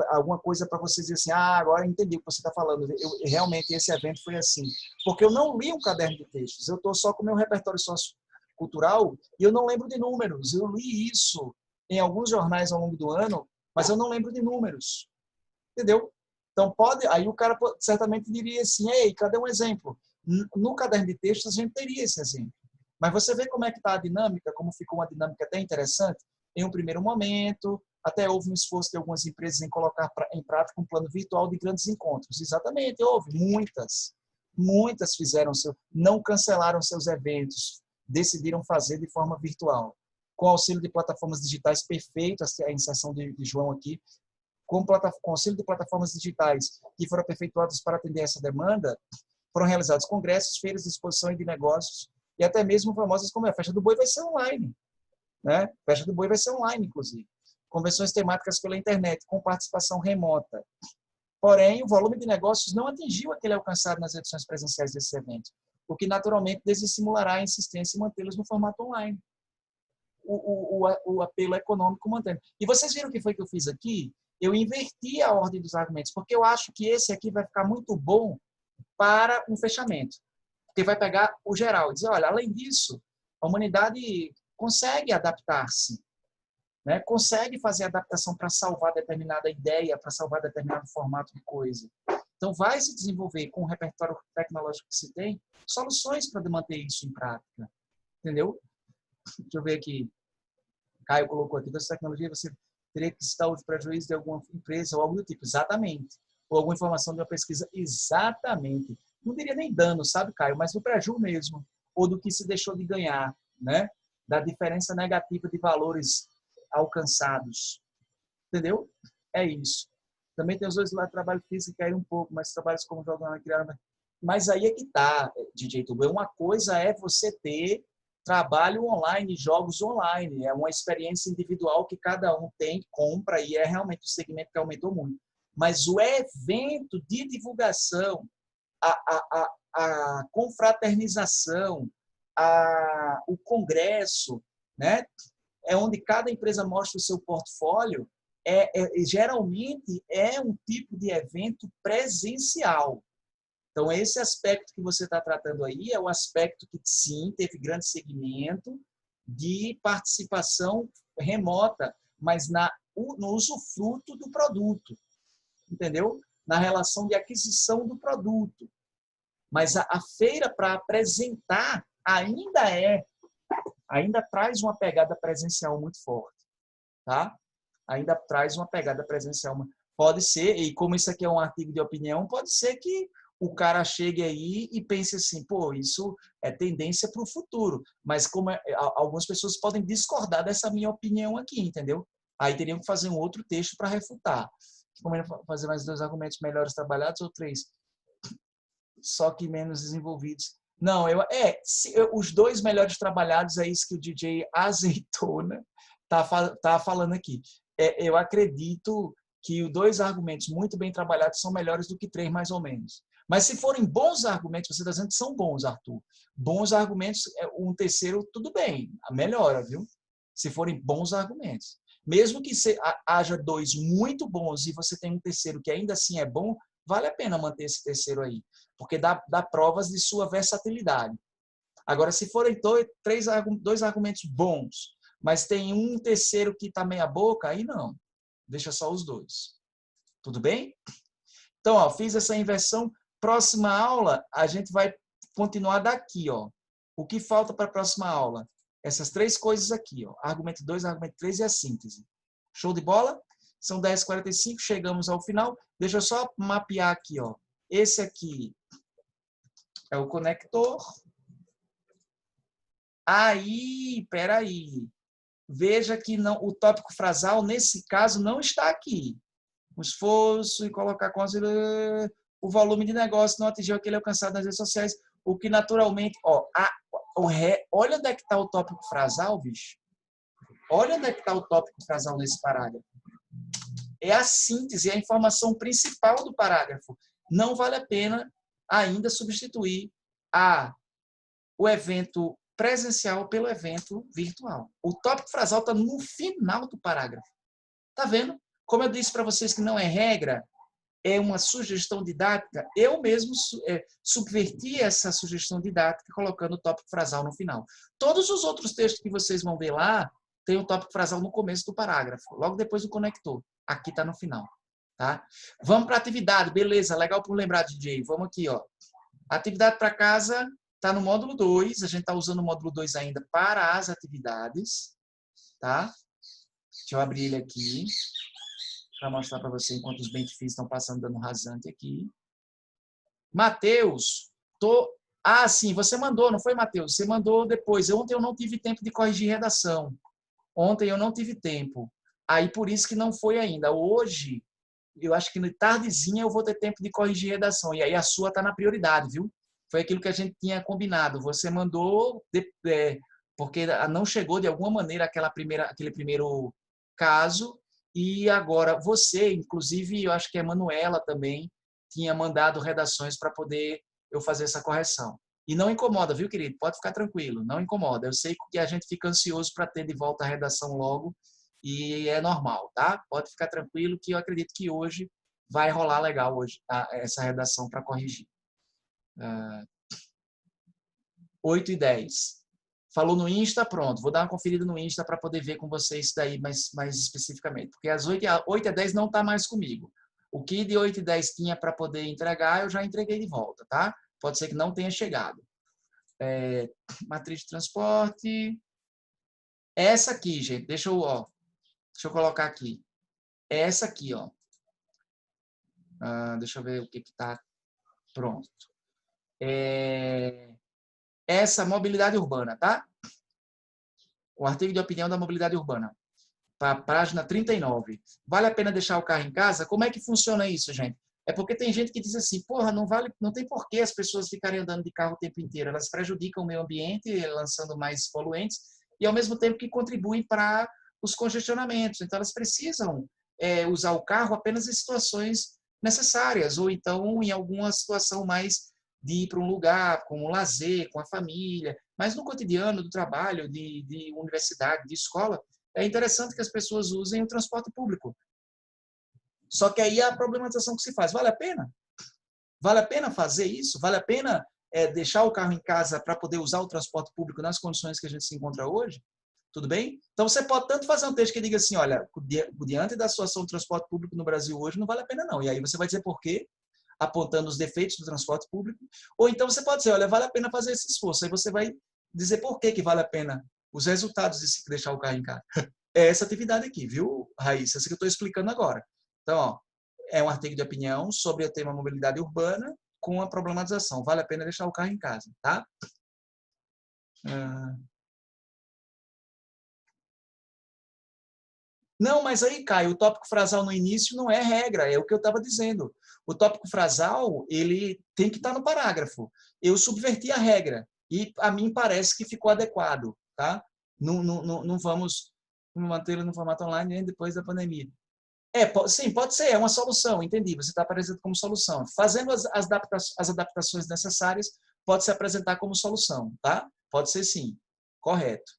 alguma coisa para vocês dizer assim, agora eu entendi o que você está falando. Realmente, esse evento foi assim. Porque eu não li um caderno de textos. Eu estou só com o meu repertório sociocultural e eu não lembro de números. Eu li isso em alguns jornais ao longo do ano, mas eu não lembro de números. Entendeu? Então, aí o cara certamente diria assim, ei, cadê um exemplo? No caderno de textos, a gente teria esse exemplo. Mas você vê como é que está a dinâmica, como ficou uma dinâmica até interessante? Em um primeiro momento, até houve um esforço de algumas empresas em colocar em prática um plano virtual de grandes encontros. Exatamente, houve muitas. Muitas não cancelaram seus eventos, decidiram fazer de forma virtual. Com auxílio de plataformas digitais, perfeito a inserção de João aqui, com auxílio de plataformas digitais que foram aperfeiçoadas para atender essa demanda, foram realizados congressos, feiras de exposição e de negócios, e até mesmo famosas como a Festa do Boi vai ser online. Né? A Festa do Boi vai ser online, inclusive. Convenções temáticas pela internet, com participação remota. Porém, o volume de negócios não atingiu aquele alcançado nas edições presenciais desses eventos, o que naturalmente desestimulará a insistência em mantê-los no formato online. O apelo econômico mantendo. E vocês viram o que foi que eu fiz aqui? Eu inverti a ordem dos argumentos, porque eu acho que esse aqui vai ficar muito bom para um fechamento. Porque vai pegar o geral e dizer, olha, além disso, a humanidade consegue adaptar-se, né? Consegue fazer adaptação para salvar determinada ideia, para salvar determinado formato de coisa. Então, vai se desenvolver com o repertório tecnológico que se tem, soluções para manter isso em prática. Entendeu? Deixa eu ver aqui. Caio colocou aqui, dessa tecnologia você teria que citar o prejuízo de alguma empresa ou algo do tipo. Exatamente. Ou alguma informação de uma pesquisa. Exatamente. Não diria nem dano, sabe, Caio? Mas o prejuízo mesmo. Ou do que se deixou de ganhar, né? Da diferença negativa de valores alcançados. Entendeu? É isso. Também tem os dois lá, trabalho físico que caíram um pouco, mas trabalhos como jogando criaram. Mas aí é que tá, DJ Tubo. Uma coisa é você ter trabalho online, jogos online. É uma experiência individual que cada um tem, compra, e é realmente um segmento que aumentou muito. Mas o evento de divulgação, a confraternização, o congresso, né? É onde cada empresa mostra o seu portfólio, geralmente é um tipo de evento presencial. Então, esse aspecto que você está tratando aí é o aspecto que, sim, teve grande segmento de participação remota, mas no usufruto do produto, entendeu? Na relação de aquisição do produto. Mas a feira para apresentar ainda traz uma pegada presencial muito forte, tá? Ainda traz uma pegada presencial. Pode ser, e como isso aqui é um artigo de opinião, pode ser que o cara chegue aí e pense assim, pô, isso é tendência para o futuro. Mas como algumas pessoas podem discordar dessa minha opinião aqui, entendeu? Aí teriam que fazer um outro texto para refutar. Como fazer mais 2 argumentos melhores trabalhados ou 3? Só que menos desenvolvidos. Não, os 2 melhores trabalhados é isso que o DJ Azeitona tá falando aqui. Eu acredito que os 2 argumentos muito bem trabalhados são melhores do que 3, mais ou menos. Mas se forem bons argumentos, você está dizendo que são bons, Arthur. Bons argumentos, um terceiro, tudo bem, melhora, viu? Se forem bons argumentos. Mesmo que haja 2 muito bons e você tem um terceiro que ainda assim é bom, vale a pena manter esse terceiro aí, porque dá provas de sua versatilidade. Agora, se forem 2 argumentos bons, mas tem um terceiro que está meia boca, aí não. Deixa só os 2. Tudo bem? Então, ó, fiz essa inversão. Próxima aula, a gente vai continuar daqui. Ó. O que falta para a próxima aula? Essas 3 coisas aqui. Ó. Argumento 2, argumento 3 e a síntese. Show de bola? São 10h45, chegamos ao final. Deixa eu só mapear aqui. Ó. Esse aqui é o conector. Aí, peraí. Veja que não, o tópico frasal, nesse caso, não está aqui. O esforço e colocar o volume de negócio não atingiu aquele alcançado nas redes sociais, o que naturalmente... olha onde é que está o tópico frasal, bicho. Olha onde é que está o tópico frasal nesse parágrafo. É a síntese, é a informação principal do parágrafo. Não vale a pena ainda substituir o evento presencial pelo evento virtual. O tópico frasal está no final do parágrafo. Tá vendo? Como eu disse para vocês que não é regra, é uma sugestão didática, eu mesmo subverti essa sugestão didática colocando o tópico frasal no final. Todos os outros textos que vocês vão ver lá, tem o tópico frasal no começo do parágrafo, logo depois do conector. Aqui está no final. Tá? Vamos para a atividade, beleza, legal por lembrar, DJ. Vamos aqui, ó. Atividade para casa está no módulo 2, a gente está usando o módulo 2 ainda para as atividades. Tá? Deixa eu abrir ele aqui para mostrar para você enquanto os benefícios estão passando dando rasante aqui. Matheus, sim, você mandou, não foi, Matheus? Você mandou depois. Ontem eu não tive tempo de corrigir redação. Ontem eu não tive tempo. Aí por isso que não foi ainda. Hoje, eu acho que no tardezinha eu vou ter tempo de corrigir redação. E aí a sua está na prioridade, viu? Foi aquilo que a gente tinha combinado. Você mandou, porque não chegou de alguma maneira aquele primeiro caso. E agora você, inclusive, eu acho que a Manuela também tinha mandado redações para poder eu fazer essa correção. E não incomoda, viu, querido? Pode ficar tranquilo, não incomoda. Eu sei que a gente fica ansioso para ter de volta a redação logo e é normal, tá? Pode ficar tranquilo que eu acredito que hoje vai rolar legal hoje essa redação para corrigir. 8h10. Falou no Insta, pronto. Vou dar uma conferida no Insta para poder ver com vocês isso daí mais especificamente. Porque às 8h10 não está mais comigo. O que de 8h10 tinha para poder entregar, eu já entreguei de volta, tá? Pode ser que não tenha chegado. Matriz de transporte. Essa aqui, gente. Deixa eu colocar aqui. Essa aqui, ó. Deixa eu ver o que está pronto. Essa mobilidade urbana, tá? O artigo de opinião da mobilidade urbana. Para a página 39. Vale a pena deixar o carro em casa? Como é que funciona isso, gente? É porque tem gente que diz assim, porra, não tem porquê as pessoas ficarem andando de carro o tempo inteiro. Elas prejudicam o meio ambiente, lançando mais poluentes, e ao mesmo tempo que contribuem para os congestionamentos. Então, elas precisam usar o carro apenas em situações necessárias, ou então em alguma situação mais de ir para um lugar com o lazer, com a família, mas no cotidiano do trabalho, de universidade, de escola, é interessante que as pessoas usem o transporte público. Só que aí a problematização que se faz, vale a pena? Vale a pena fazer isso? Vale a pena deixar o carro em casa para poder usar o transporte público nas condições que a gente se encontra hoje? Tudo bem? Então, você pode tanto fazer um texto que diga assim, olha, diante da situação do transporte público no Brasil hoje, não vale a pena não. E aí você vai dizer por quê, apontando os defeitos do transporte público. Ou então você pode dizer, olha, vale a pena fazer esse esforço. Aí você vai dizer por que vale a pena os resultados de deixar o carro em casa. É essa atividade aqui, viu, Raíssa? Essa que eu estou explicando agora. Então, ó, é um artigo de opinião sobre o tema mobilidade urbana com a problematização. Vale a pena deixar o carro em casa, tá? Não, mas aí, Caio, o tópico frasal no início não é regra, é o que eu estava dizendo. O tópico frasal, ele tem que estar no parágrafo. Eu subverti a regra e a mim parece que ficou adequado, tá? Não vamos mantê-lo no formato online nem depois da pandemia. Sim, pode ser, é uma solução, entendi. Você está apresentando como solução. Fazendo as adaptações necessárias, pode se apresentar como solução, tá? Pode ser sim, correto.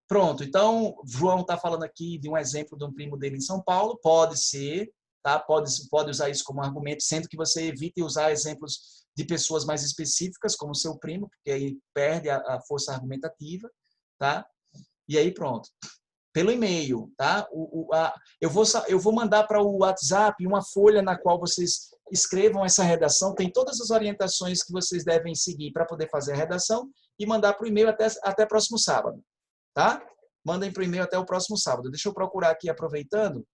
Pronto, então, João está falando aqui de um exemplo de um primo dele em São Paulo, pode ser, tá? Pode usar isso como argumento, sendo que você evite usar exemplos de pessoas mais específicas, como seu primo, porque aí perde a força argumentativa, tá? E aí pronto. Pelo e-mail, tá? Eu vou mandar para o WhatsApp uma folha na qual vocês escrevam essa redação, tem todas as orientações que vocês devem seguir para poder fazer a redação e mandar para o e-mail até próximo sábado, tá? Mandem para o e-mail até o próximo sábado. Deixa eu procurar aqui, aproveitando.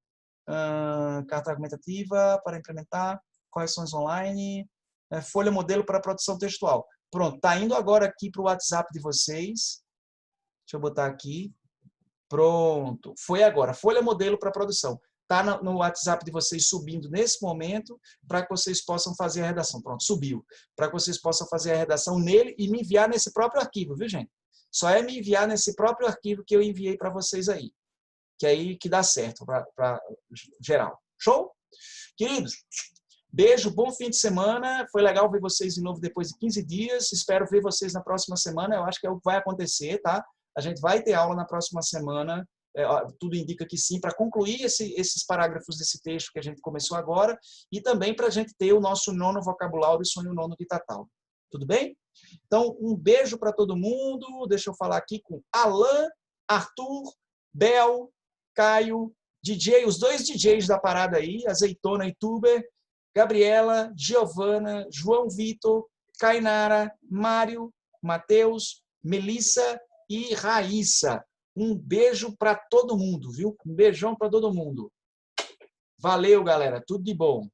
Carta argumentativa para implementar, correções online, folha modelo para produção textual. Pronto, está indo agora aqui para o WhatsApp de vocês. Deixa eu botar aqui. Pronto, foi agora. Folha modelo para produção. Está no WhatsApp de vocês subindo nesse momento para que vocês possam fazer a redação. Pronto, subiu. Para que vocês possam fazer a redação nele e me enviar nesse próprio arquivo, viu, gente? Só é me enviar nesse próprio arquivo que eu enviei para vocês aí. Que aí que dá certo para geral. Show? Queridos, beijo, bom fim de semana. Foi legal ver vocês de novo depois de 15 dias. Espero ver vocês na próxima semana. Eu acho que é o que vai acontecer, tá? A gente vai ter aula na próxima semana. Tudo indica que sim, para concluir esses parágrafos desse texto que a gente começou agora e também para a gente ter o nosso nono vocabulário e sonho nono de Tatal. Tudo bem? Então, um beijo para todo mundo. Deixa eu falar aqui com Alan, Arthur, Bel, Caio, DJ, os dois DJs da parada aí, Azeitona e Tuber, Gabriela, Giovana, João Vitor, Cainara, Mário, Matheus, Melissa e Raíssa. Um beijo para todo mundo, viu? Um beijão para todo mundo. Valeu, galera. Tudo de bom.